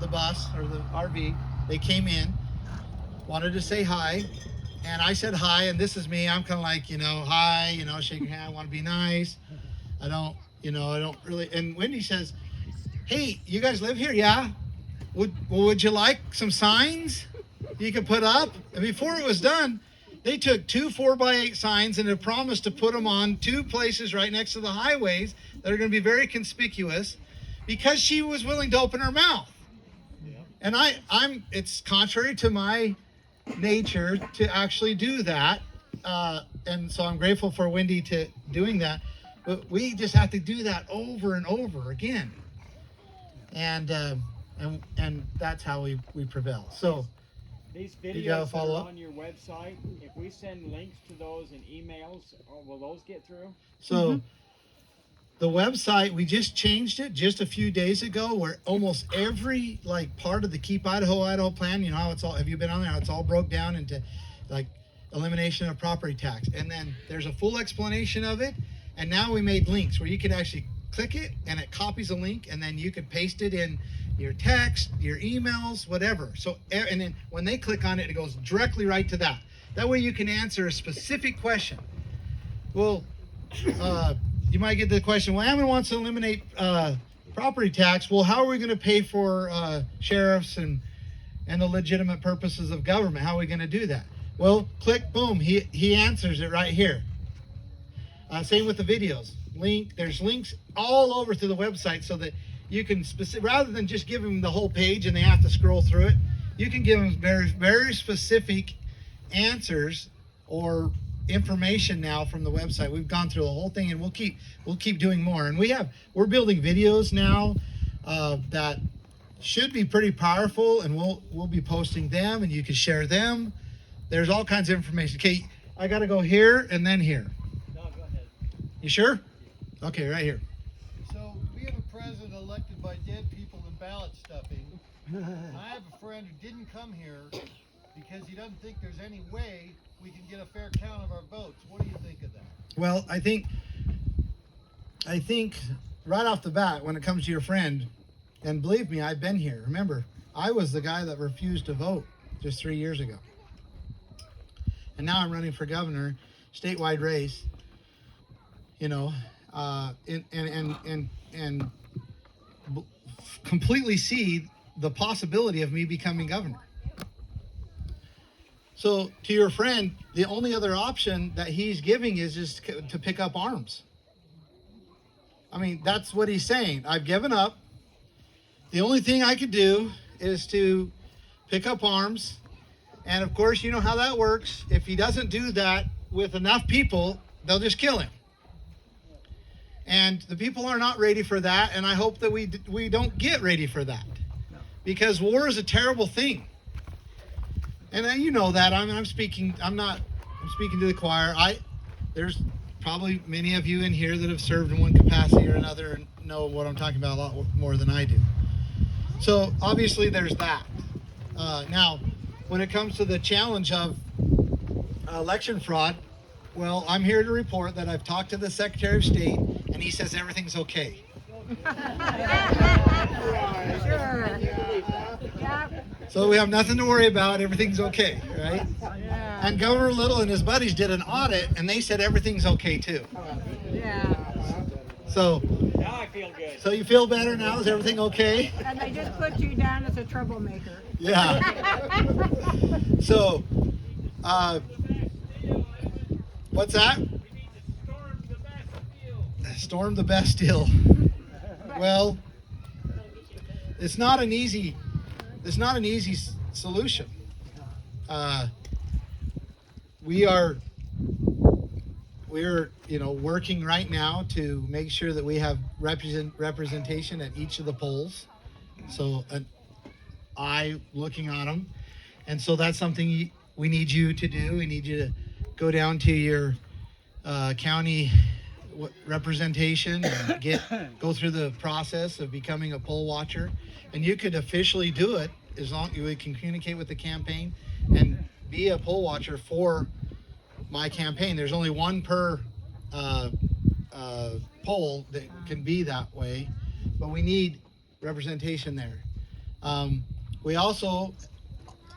bus or the RV. They came in, wanted to say hi, and I said hi, and this is me. I'm kind of like, hi, shake your hand, I want to be nice. I don't really. And Wendy says, hey, you guys live here? Yeah. Would you like some signs you could put up? And before it was done, they took 2 4x8 signs and had promised to put them on 2 places right next to the highways that are going to be very conspicuous because she was willing to open her mouth. And it's contrary to my nature to actually do that. And so I'm grateful for Wendy to doing that. But we just have to do that over and over again. And that's how we prevail. So these you gotta videos that follow are up? on your website, if we send links to those in emails, will those get through? So the website, we just changed it just a few days ago, where almost every part of the Keep Idaho plan, how it's all, have you been on there? How it's all broke down into elimination of property tax. And then there's a full explanation of it. And now we made links where you can actually click it and it copies a link, and then you can paste it in your text, your emails, whatever. So, and then when they click on it, it goes directly right to that. That way you can answer a specific question. Well, you might get the question, well, Ammon wants to eliminate property tax. Well, how are we going to pay for sheriffs and the legitimate purposes of government? How are we going to do that? Well, click, boom, he answers it right here. Same with the videos. There's links all over to the website so that you can rather than just give them the whole page and they have to scroll through it, you can give them very, very specific answers or information now from the website. We've gone through the whole thing, and we'll keep doing more. And we're building videos now that should be pretty powerful, and we'll be posting them, and you can share them. There's all kinds of information. Okay, I got to go here and then here. No, go ahead. You sure? Okay, right here. So we have a president elected by dead people and ballot stuffing. I have a friend who didn't come here because he doesn't think there's any way we can get a fair count of our votes. What do you think of that? Well, I think right off the bat, when it comes to your friend, and believe me, I've been here. Remember, I was the guy that refused to vote just 3 years ago. And now I'm running for governor, statewide race, you know, and completely see the possibility of me becoming governor. So to your friend, the only other option that he's giving is just to pick up arms. I mean, that's what he's saying. I've given up. The only thing I could do is to pick up arms. And of course, you know how that works. If he doesn't do that with enough people, they'll just kill him. And the people are not ready for that. And I hope that we don't get ready for that, because war is a terrible thing. And you know that. I'm speaking to the choir. There's probably many of you in here that have served in one capacity or another and know what I'm talking about a lot more than I do. So obviously there's that. Now, when it comes to the challenge of election fraud, well, I'm here to report that I've talked to the Secretary of State and he says everything's okay. Sure. So we have nothing to worry about. Everything's okay, right? Yeah. And Governor Little and his buddies did an audit, and they said everything's okay too. Yeah. So Now I feel good. So you feel better now? Is everything okay? And they just put you down as a troublemaker. Yeah. So, what's that? Storm the Bastille. Well, it's not an easy solution. We're working right now to make sure that we have representation at each of the polls. So an eye looking on them. And so that's something we need you to do. We need you to go down to your county representation and go through the process of becoming a poll watcher. And you could officially do it as long as you can communicate with the campaign and be a poll watcher for my campaign. There's only one per poll that can be that way, but we need representation there. We also,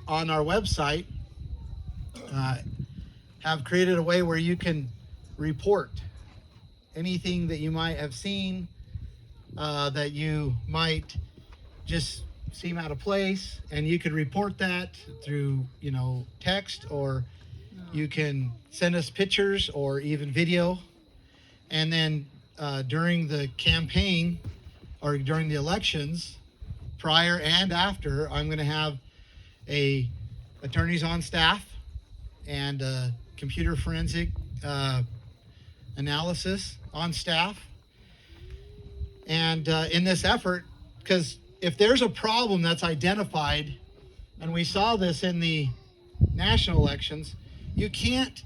on our website, have created a way where you can report anything that you might have seen that you might just seem out of place, and you could report that through text, or you can send us pictures or even video. And then during the campaign or during the elections, prior and after, I'm going to have attorneys on staff and computer forensic analysis on staff. And in this effort, because if there's a problem that's identified, and we saw this in the national elections, you can't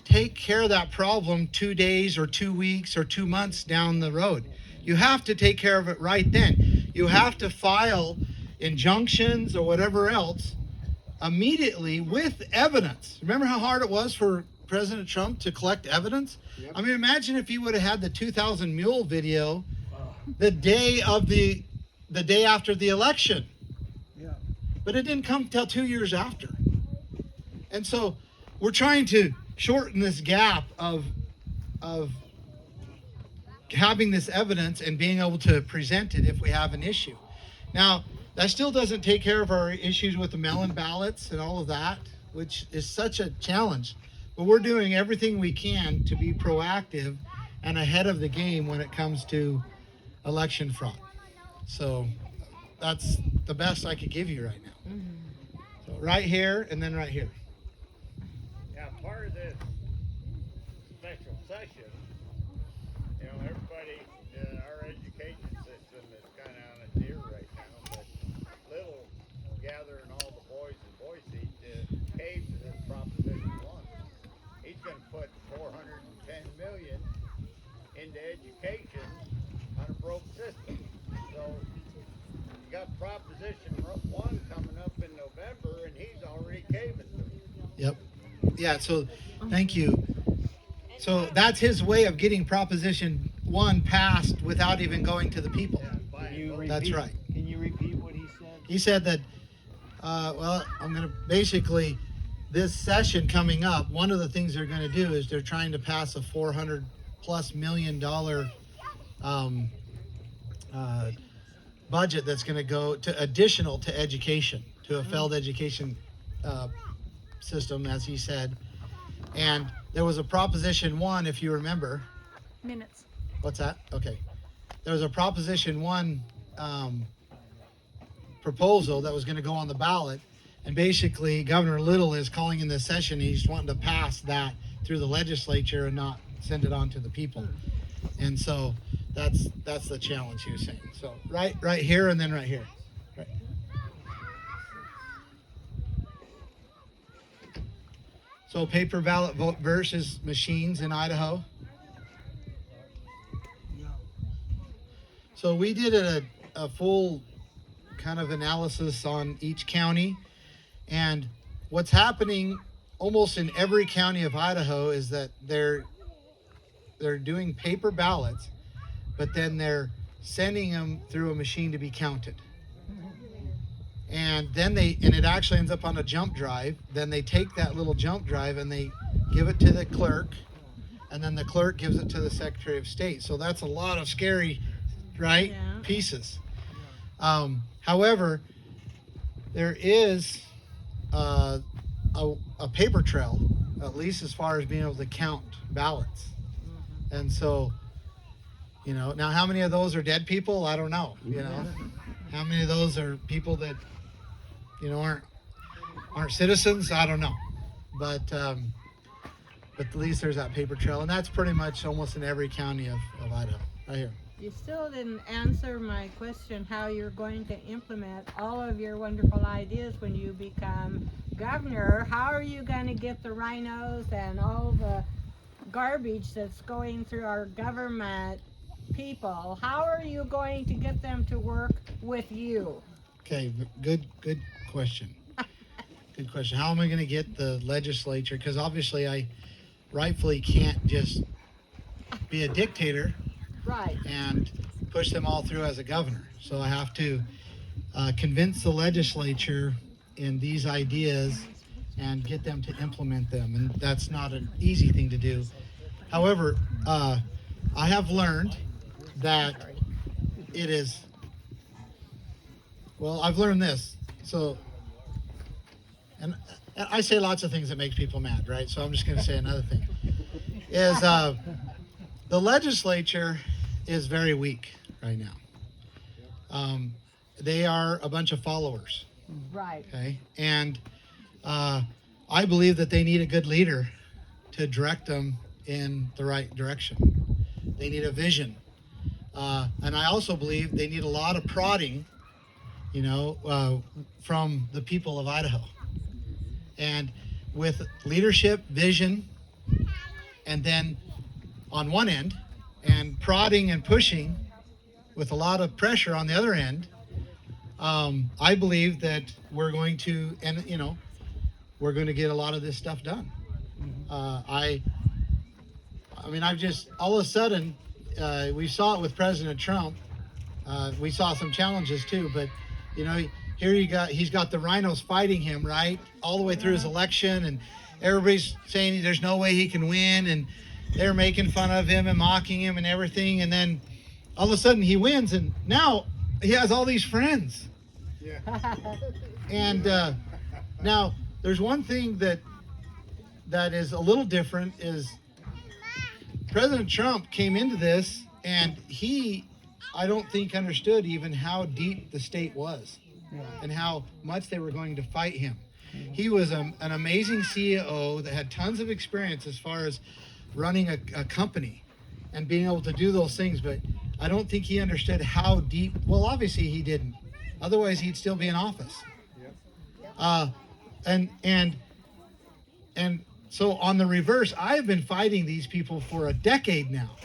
take care of that problem 2 days or 2 weeks or 2 months down the road. You have to take care of it right then. You have to file injunctions or whatever else immediately with evidence. Remember how hard it was for President Trump to collect evidence? Yep. I mean, imagine if he would have had the 2,000 mule video the day after the election. Yeah. But it didn't come till 2 years after. And so we're trying to shorten this gap of having this evidence and being able to present it if we have an issue. Now, that still doesn't take care of our issues with the mail-in ballots and all of that, which is such a challenge. But we're doing everything we can to be proactive and ahead of the game when it comes to election fraud. So that's the best I could give you right now. So right here and then right here. Now, part of this special session, everybody, our education system is kind of on a tear right now, but Little gathering all the boys in Boise to cave to this Proposition 1. He's going to put $410 million into education on a broke system. So you got Proposition 1 coming up in November, and he's already caved Yeah, so thank you. So that's his way of getting Proposition 1 passed without even going to the people. Can you repeat, That's right. Can you repeat what he said? He said that, well, I'm going to basically, this session coming up, one of the things they're going to do is they're trying to pass a $400+ million budget that's going to go to additional to education, to a failed education system, as he said. And there was a Proposition 1, if you remember. Minutes. What's that? Okay. There was a Proposition 1 proposal that was going to go on the ballot. And basically, Governor Little is calling in this session. He's wanting to pass that through the legislature and not send it on to the people. And so that's the challenge he was saying. So right here and then right here. Right. So paper ballot vote versus machines in Idaho. So we did a full kind of analysis on each county, and what's happening almost in every county of Idaho is that they're doing paper ballots, but then they're sending them through a machine to be counted. And then it actually ends up on a jump drive. Then they take that little jump drive and they give it to the clerk, and then the clerk gives it to the Secretary of State. So that's a lot of scary, right, pieces. However, there is a paper trail, at least as far as being able to count ballots. And so, now how many of those are dead people? I don't know. How many of those are people that aren't citizens? I don't know. But at least there's that paper trail, and that's pretty much almost in every county of Idaho. Right here. You still didn't answer my question how you're going to implement all of your wonderful ideas when you become governor. How are you going to get the rhinos and all the garbage that's going through our government people? How are you going to get them to work with you? Okay, good question. Good question. How am I going to get the legislature? Because obviously I rightfully can't just be a dictator. Right. And push them all through as a governor. So I have to convince the legislature in these ideas and get them to implement them. And that's not an easy thing to do. However, I have learned that it is, well, I've learned this. So, and I say lots of things that makes people mad, right? So I'm just going to say another thing. Is the legislature is very weak right now. They are a bunch of followers. Right. Okay. And I believe that they need a good leader to direct them in the right direction. They need a vision. And I also believe they need a lot of prodding, from the people of Idaho. And with leadership, vision, and then on one end, and prodding and pushing with a lot of pressure on the other end, I believe that we're going to, we're going to get a lot of this stuff done. I mean, I've just, all of a sudden, we saw it with President Trump. We saw some challenges too, but, here he's got the rhinos fighting him, right? All the way through his election, and everybody's saying there's no way he can win, and they're making fun of him and mocking him and everything. And then all of a sudden he wins, and now he has all these friends. Yeah. And now there's one thing that is a little different is President Trump came into this, and I don't think understood even how deep the state was and how much they were going to fight him. He was an amazing CEO that had tons of experience as far as running a company and being able to do those things, but I don't think he understood how deep. Well, obviously he didn't. Otherwise, he'd still be in office. And so on the reverse, I've been fighting these people for a decade now.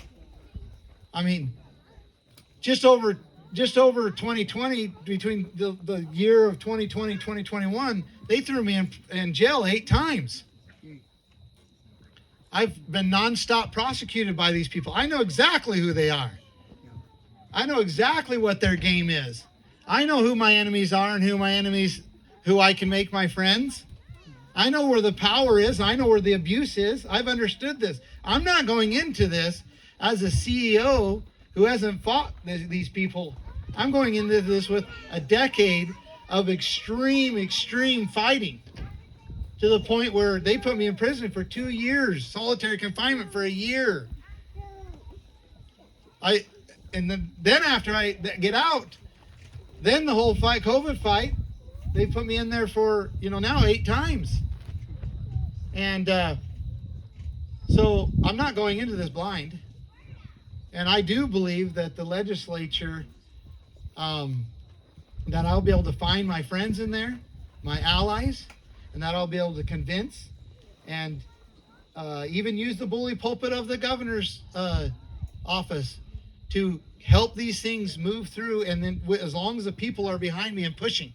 I mean, just over 2020, between the year of 2020 2021, they threw me in jail 8 times. I've been nonstop prosecuted by these people. I know exactly who they are. I know exactly what their game is. I know who my enemies are and who I can make my friends. I know where the power is. I know where the abuse is. I've understood this. I'm not going into this as a CEO who hasn't fought these people. I'm going into this with a decade of extreme fighting, to the point where they put me in prison for 2 years, solitary confinement for a year. And then after I get out, then the whole COVID fight, they put me in there for, now 8 times. And so I'm not going into this blind. And I do believe that the legislature, that I'll be able to find my friends in there, my allies, and that I'll be able to convince and even use the bully pulpit of the governor's office to help these things move through, and then as long as the people are behind me and pushing.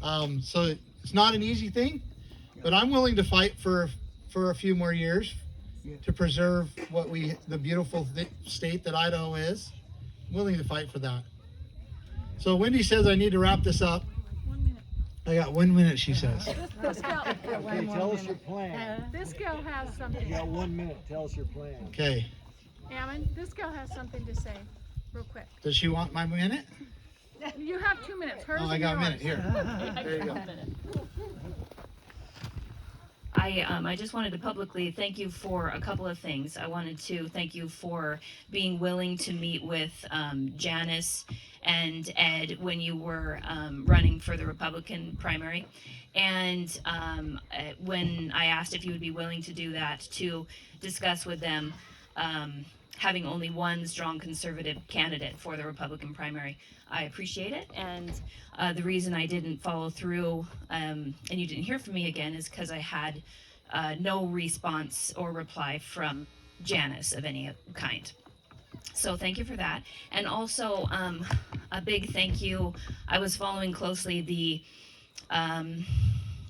So it's not an easy thing, but I'm willing to fight for a few more years to preserve the beautiful state that Idaho is. I'm willing to fight for that. So Wendy says I need to wrap this up. 1 minute. I got 1 minute, she says. This gal, Okay, tell us your plan. this gal has something. You got 1 minute. Tell us your plan. Okay. Ammon, this gal has something to say, real quick. Does she want my minute? You have 2 minutes. Hers Oh, I and got a yours. minute here. There you go. I just wanted to publicly thank you for a couple of things. I wanted to thank you for being willing to meet with Janice and Ed when you were running for the Republican primary. And when I asked if you would be willing to do that, to discuss with them having only one strong conservative candidate for the Republican primary. I appreciate it, and the reason I didn't follow through and you didn't hear from me again is because I had no response or reply from Janice of any kind. So thank you for that. And also a big thank you. I was following closely the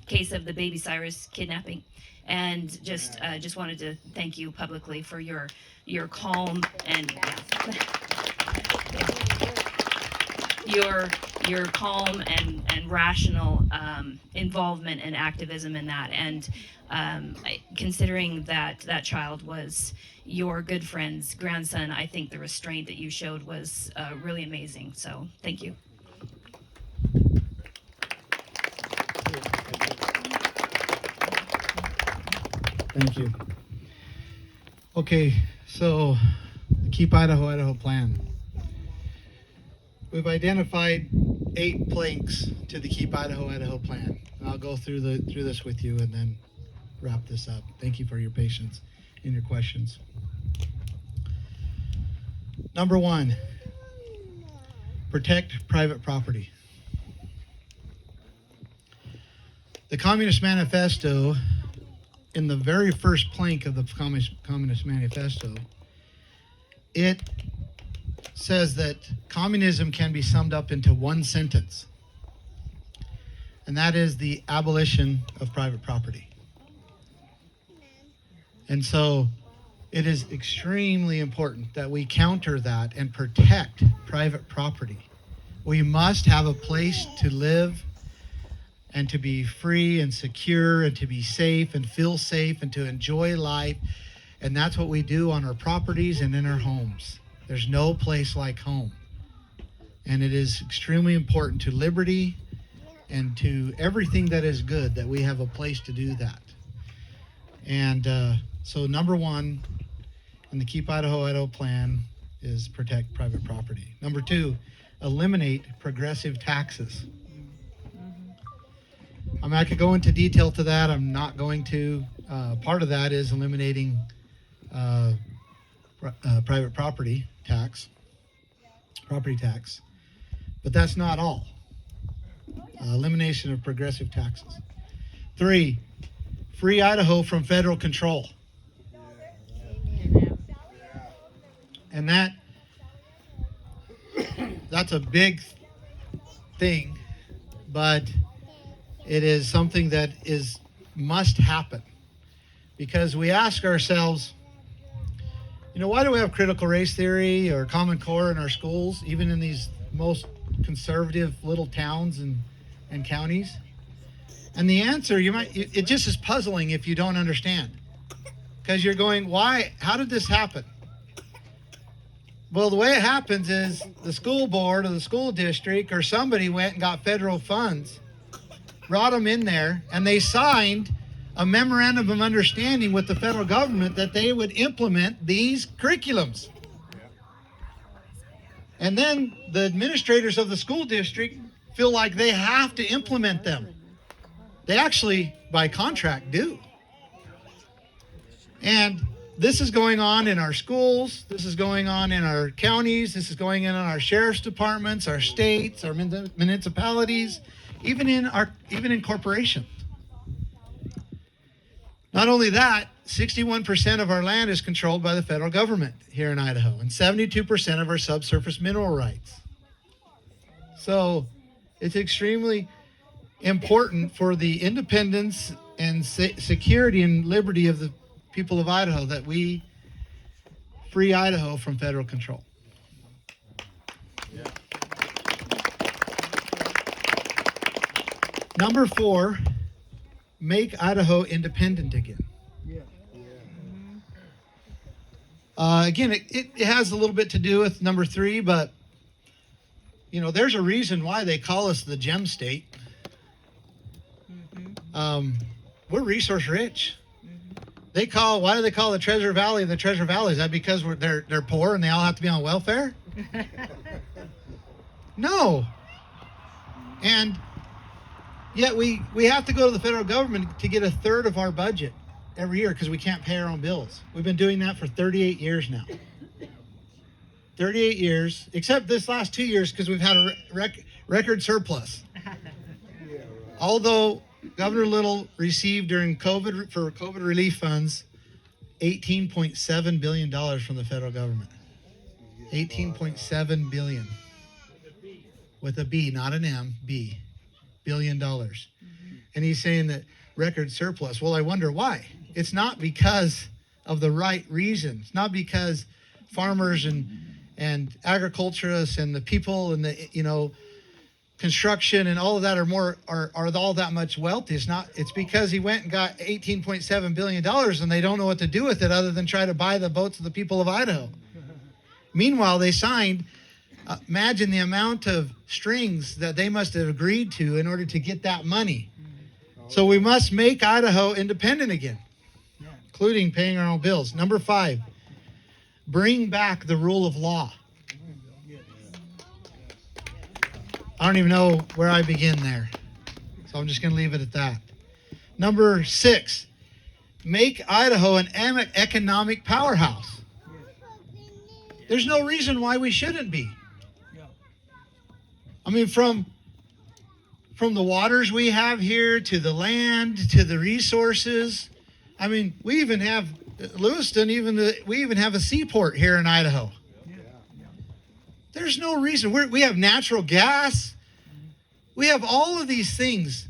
case of the baby Cyrus kidnapping, and just wanted to thank you publicly for your calm and your calm and rational involvement and activism in that. And considering that child was your good friend's grandson, I think the restraint that you showed was really amazing. So thank you. Thank you. Okay, so the Keep Idaho plan. We've identified 8 planks to the Keep Idaho plan. And I'll go through this with you and then wrap this up. Thank you for your patience and your questions. Number 1, protect private property. The Communist Manifesto, in the very first plank of the Communist Manifesto, it says that communism can be summed up into one sentence, and that is the abolition of private property. And so it is extremely important that we counter that and protect private property. We must have a place to live and to be free and secure and to be safe and feel safe and to enjoy life. And that's what we do on our properties and in our homes. There's no place like home. And it is extremely important to liberty and to everything that is good that we have a place to do that. And so number 1 in the Keep Idaho plan is protect private property. Number 2, eliminate progressive taxes. I mean, I could go into detail to that. I'm not going to. Part of that is eliminating private property tax, but that's not all. Elimination of progressive taxes. 3, free Idaho from federal control. And that's a big thing, but it is something that must happen, because we ask ourselves, why do we have critical race theory or Common Core in our schools, even in these most conservative little towns and counties? And the answer, it just is puzzling if you don't understand. Because you're going, why? How did this happen? Well, the way it happens is the school board or the school district or somebody went and got federal funds, brought them in there, and they signed a memorandum of understanding with the federal government that they would implement these curriculums. And then the administrators of the school district feel like they have to implement them. They actually, by contract, do. And this is going on in our schools. This is going on in our counties. This is going on in our sheriff's departments, our states, our municipalities, even in corporations. Not only that, 61% of our land is controlled by the federal government here in Idaho, and 72% of our subsurface mineral rights. So it's extremely important for the independence and security and liberty of the people of Idaho that we free Idaho from federal control. Yeah. Number 4, make Idaho independent again. Again, it has a little bit to do with number 3, but there's a reason why they call us the gem state. We're resource rich. Why do they call the Treasure Valley the Treasure Valley? Is that because they're poor and they all have to be on welfare? No. And yet we have to go to the federal government to get a third of our budget every year because we can't pay our own bills. We've been doing that for 38 years now. 38 years, except this last 2 years because we've had a record surplus. Although Governor Little received during COVID, for COVID relief funds, $18.7 billion from the federal government. $18.7 billion. With a B, not an M, B. $billion. And he's saying that record surplus. Well, I wonder why. It's not because of the right reasons. Not because farmers and agriculturists and the people and the construction and all of that are all that much wealthy. It's because he went and got $18.7 billion and they don't know what to do with it other than try to buy the votes of the people of Idaho. Meanwhile, they signed, imagine the amount of strings that they must have agreed to in order to get that money. So we must make Idaho independent again, including paying our own bills. Number 5, bring back the rule of law. I don't even know where I begin there. So I'm just going to leave it at that. Number 6, make Idaho an economic powerhouse. There's no reason why we shouldn't be. I mean, from the waters we have here to the land to the resources. I mean, we even have Lewiston, we even have a seaport here in Idaho. There's no reason. We have natural gas. We have all of these things.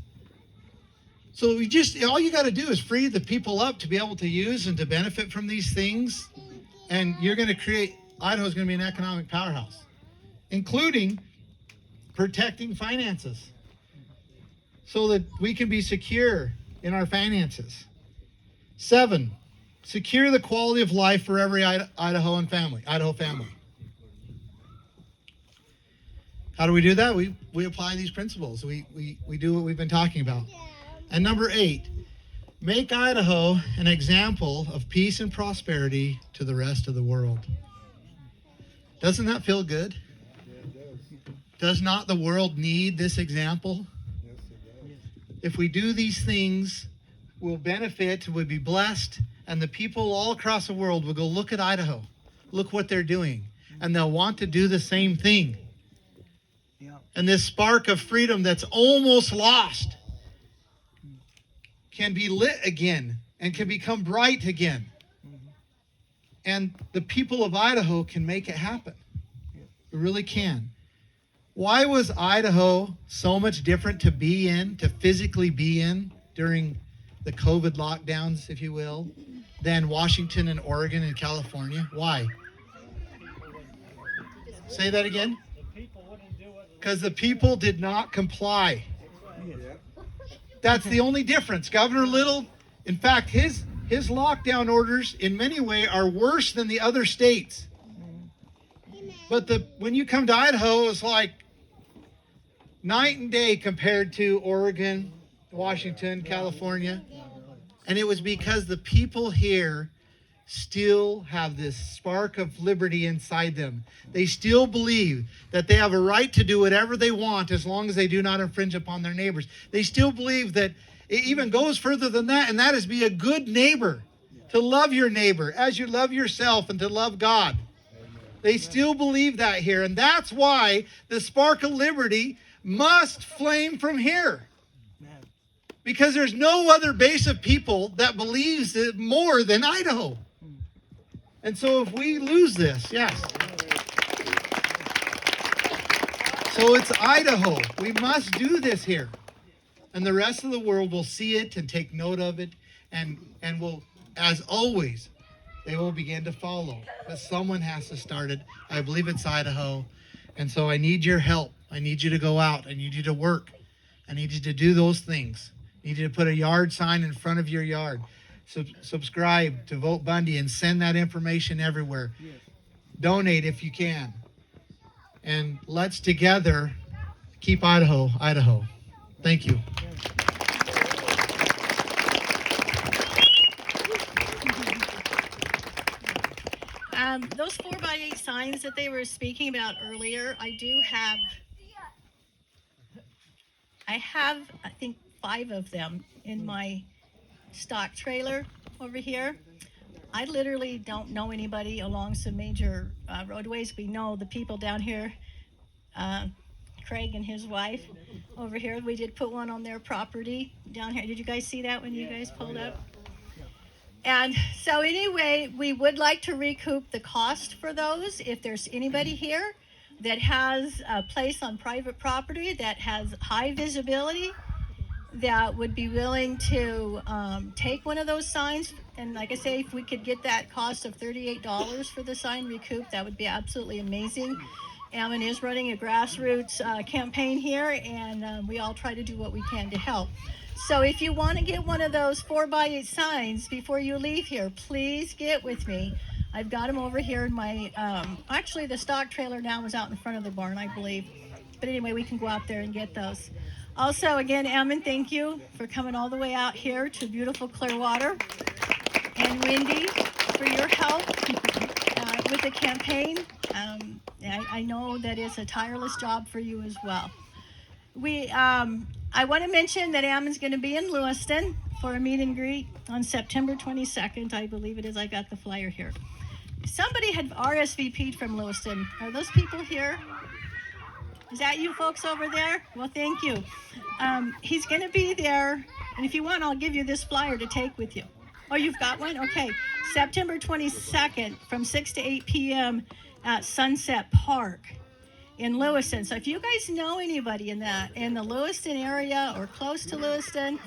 So all you got to do is free the people up to be able to use and to benefit from these things. And you're going to create, Idaho's going to be an economic powerhouse, including protecting finances so that we can be secure in our finances. 7, secure the quality of life for every Idaho family. How do we do that? We apply these principles. We do what we've been talking about. And number 8, make Idaho an example of peace and prosperity to the rest of the world. Doesn't that feel good? Does not the world need this example? If we do these things, we'll benefit, we'll be blessed, and the people all across the world will go look at Idaho, look what they're doing, and they'll want to do the same thing. And this spark of freedom that's almost lost can be lit again and can become bright again. And the people of Idaho can make it happen. It really can. Why was Idaho so much different to be in, to physically be in during the COVID lockdowns, if you will, than Washington and Oregon and California? Why? Say that again. Because the people did not comply. That's the only difference. Governor Little, in fact, his lockdown orders in many ways are worse than the other states. But when you come to Idaho, it's like night and day compared to Oregon, Washington, California. And it was because the people here still have this spark of liberty inside them. They still believe that they have a right to do whatever they want as long as they do not infringe upon their neighbors. They still believe that it even goes further than that, and that is be a good neighbor, to love your neighbor as you love yourself and to love God. They still believe that here, and that's why the spark of liberty must flame from here. Because there's no other base of people that believes it more than Idaho. And so if we lose this, yes. So it's Idaho. We must do this here. And the rest of the world will see it and take note of it. And will, as always, they will begin to follow. But someone has to start it. I believe it's Idaho. And so I need your help. I need you to go out. I need you to work. I need you to do those things. I need you to put a yard sign in front of your yard. Subscribe to Vote Bundy and send that information everywhere. Donate if you can. And let's together keep Idaho, Idaho. Thank you. Those 4x8 signs that they were speaking about earlier, I have, I think, 5 of them in my stock trailer over here. I literally don't know anybody along some major roadways. We know the people down here, Craig and his wife over here. We did put one on their property down here. Did you guys see that when you guys pulled up? And so anyway, we would like to recoup the cost for those. If there's anybody here that has a place on private property that has high visibility, that would be willing to take one of those signs, and like I say, if we could get that cost of $38 for the sign recouped, that would be absolutely amazing. Ammon is running a grassroots campaign here, and we all try to do what we can to help. So if you want to get one of those 4x8 signs before you leave here, please get with me. I've got them over here in my, actually the stock trailer now is out in front of the barn, I believe. But anyway, we can go out there and get those. Also, again, Ammon, thank you for coming all the way out here to beautiful Clearwater. And Wendy, for your help with the campaign. I know that it's a tireless job for you as well. I want to mention that Ammon's going to be in Lewiston for a meet and greet on September 22nd, I believe it is. I got the flyer here. Somebody had RSVP'd from Lewiston. Are those people here? Is that you folks over there? Well, thank you. He's going to be there, and if you want, I'll give you this flyer to take with you. Oh, you've got one? Okay. September 22nd from 6 to 8 p.m. at Sunset Park in Lewiston. So if you guys know anybody in the Lewiston area or close to Lewiston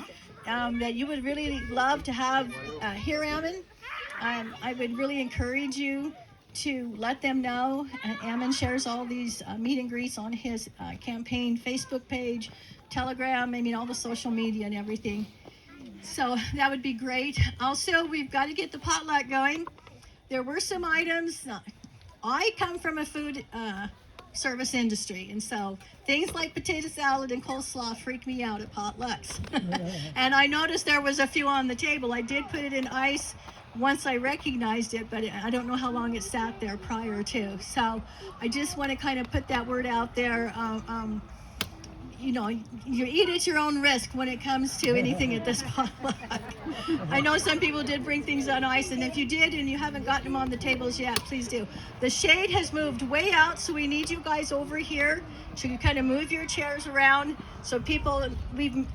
that you would really love to have here, Ammon, I would really encourage you to let them know. Ammon shares all these meet and greets on his campaign Facebook page, Telegram, all the social media and everything. So that would be great. Also, we've got to get the potluck going. There were some items. I come from a food service industry, and so things like potato salad and coleslaw freak me out at potlucks. And I noticed there was a few on the table. I did put it in ice once I recognized it, but I don't know how long it sat there prior to. So I just want to kind of put that word out there. You eat at your own risk when it comes to anything at this potluck. I know some people did bring things on ice, and if you did and you haven't gotten them on the tables yet, please do. The shade has moved way out, so we need you guys over here to kind of move your chairs around. So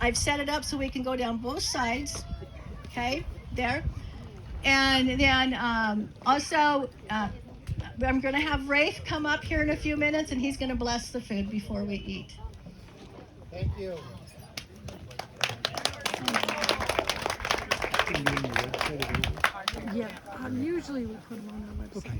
I've set it up so we can go down both sides. Okay, there. And then also, I'm going to have Rafe come up here in a few minutes, and he's going to bless the food before we eat. Thank you. Yeah, usually we put them on our website.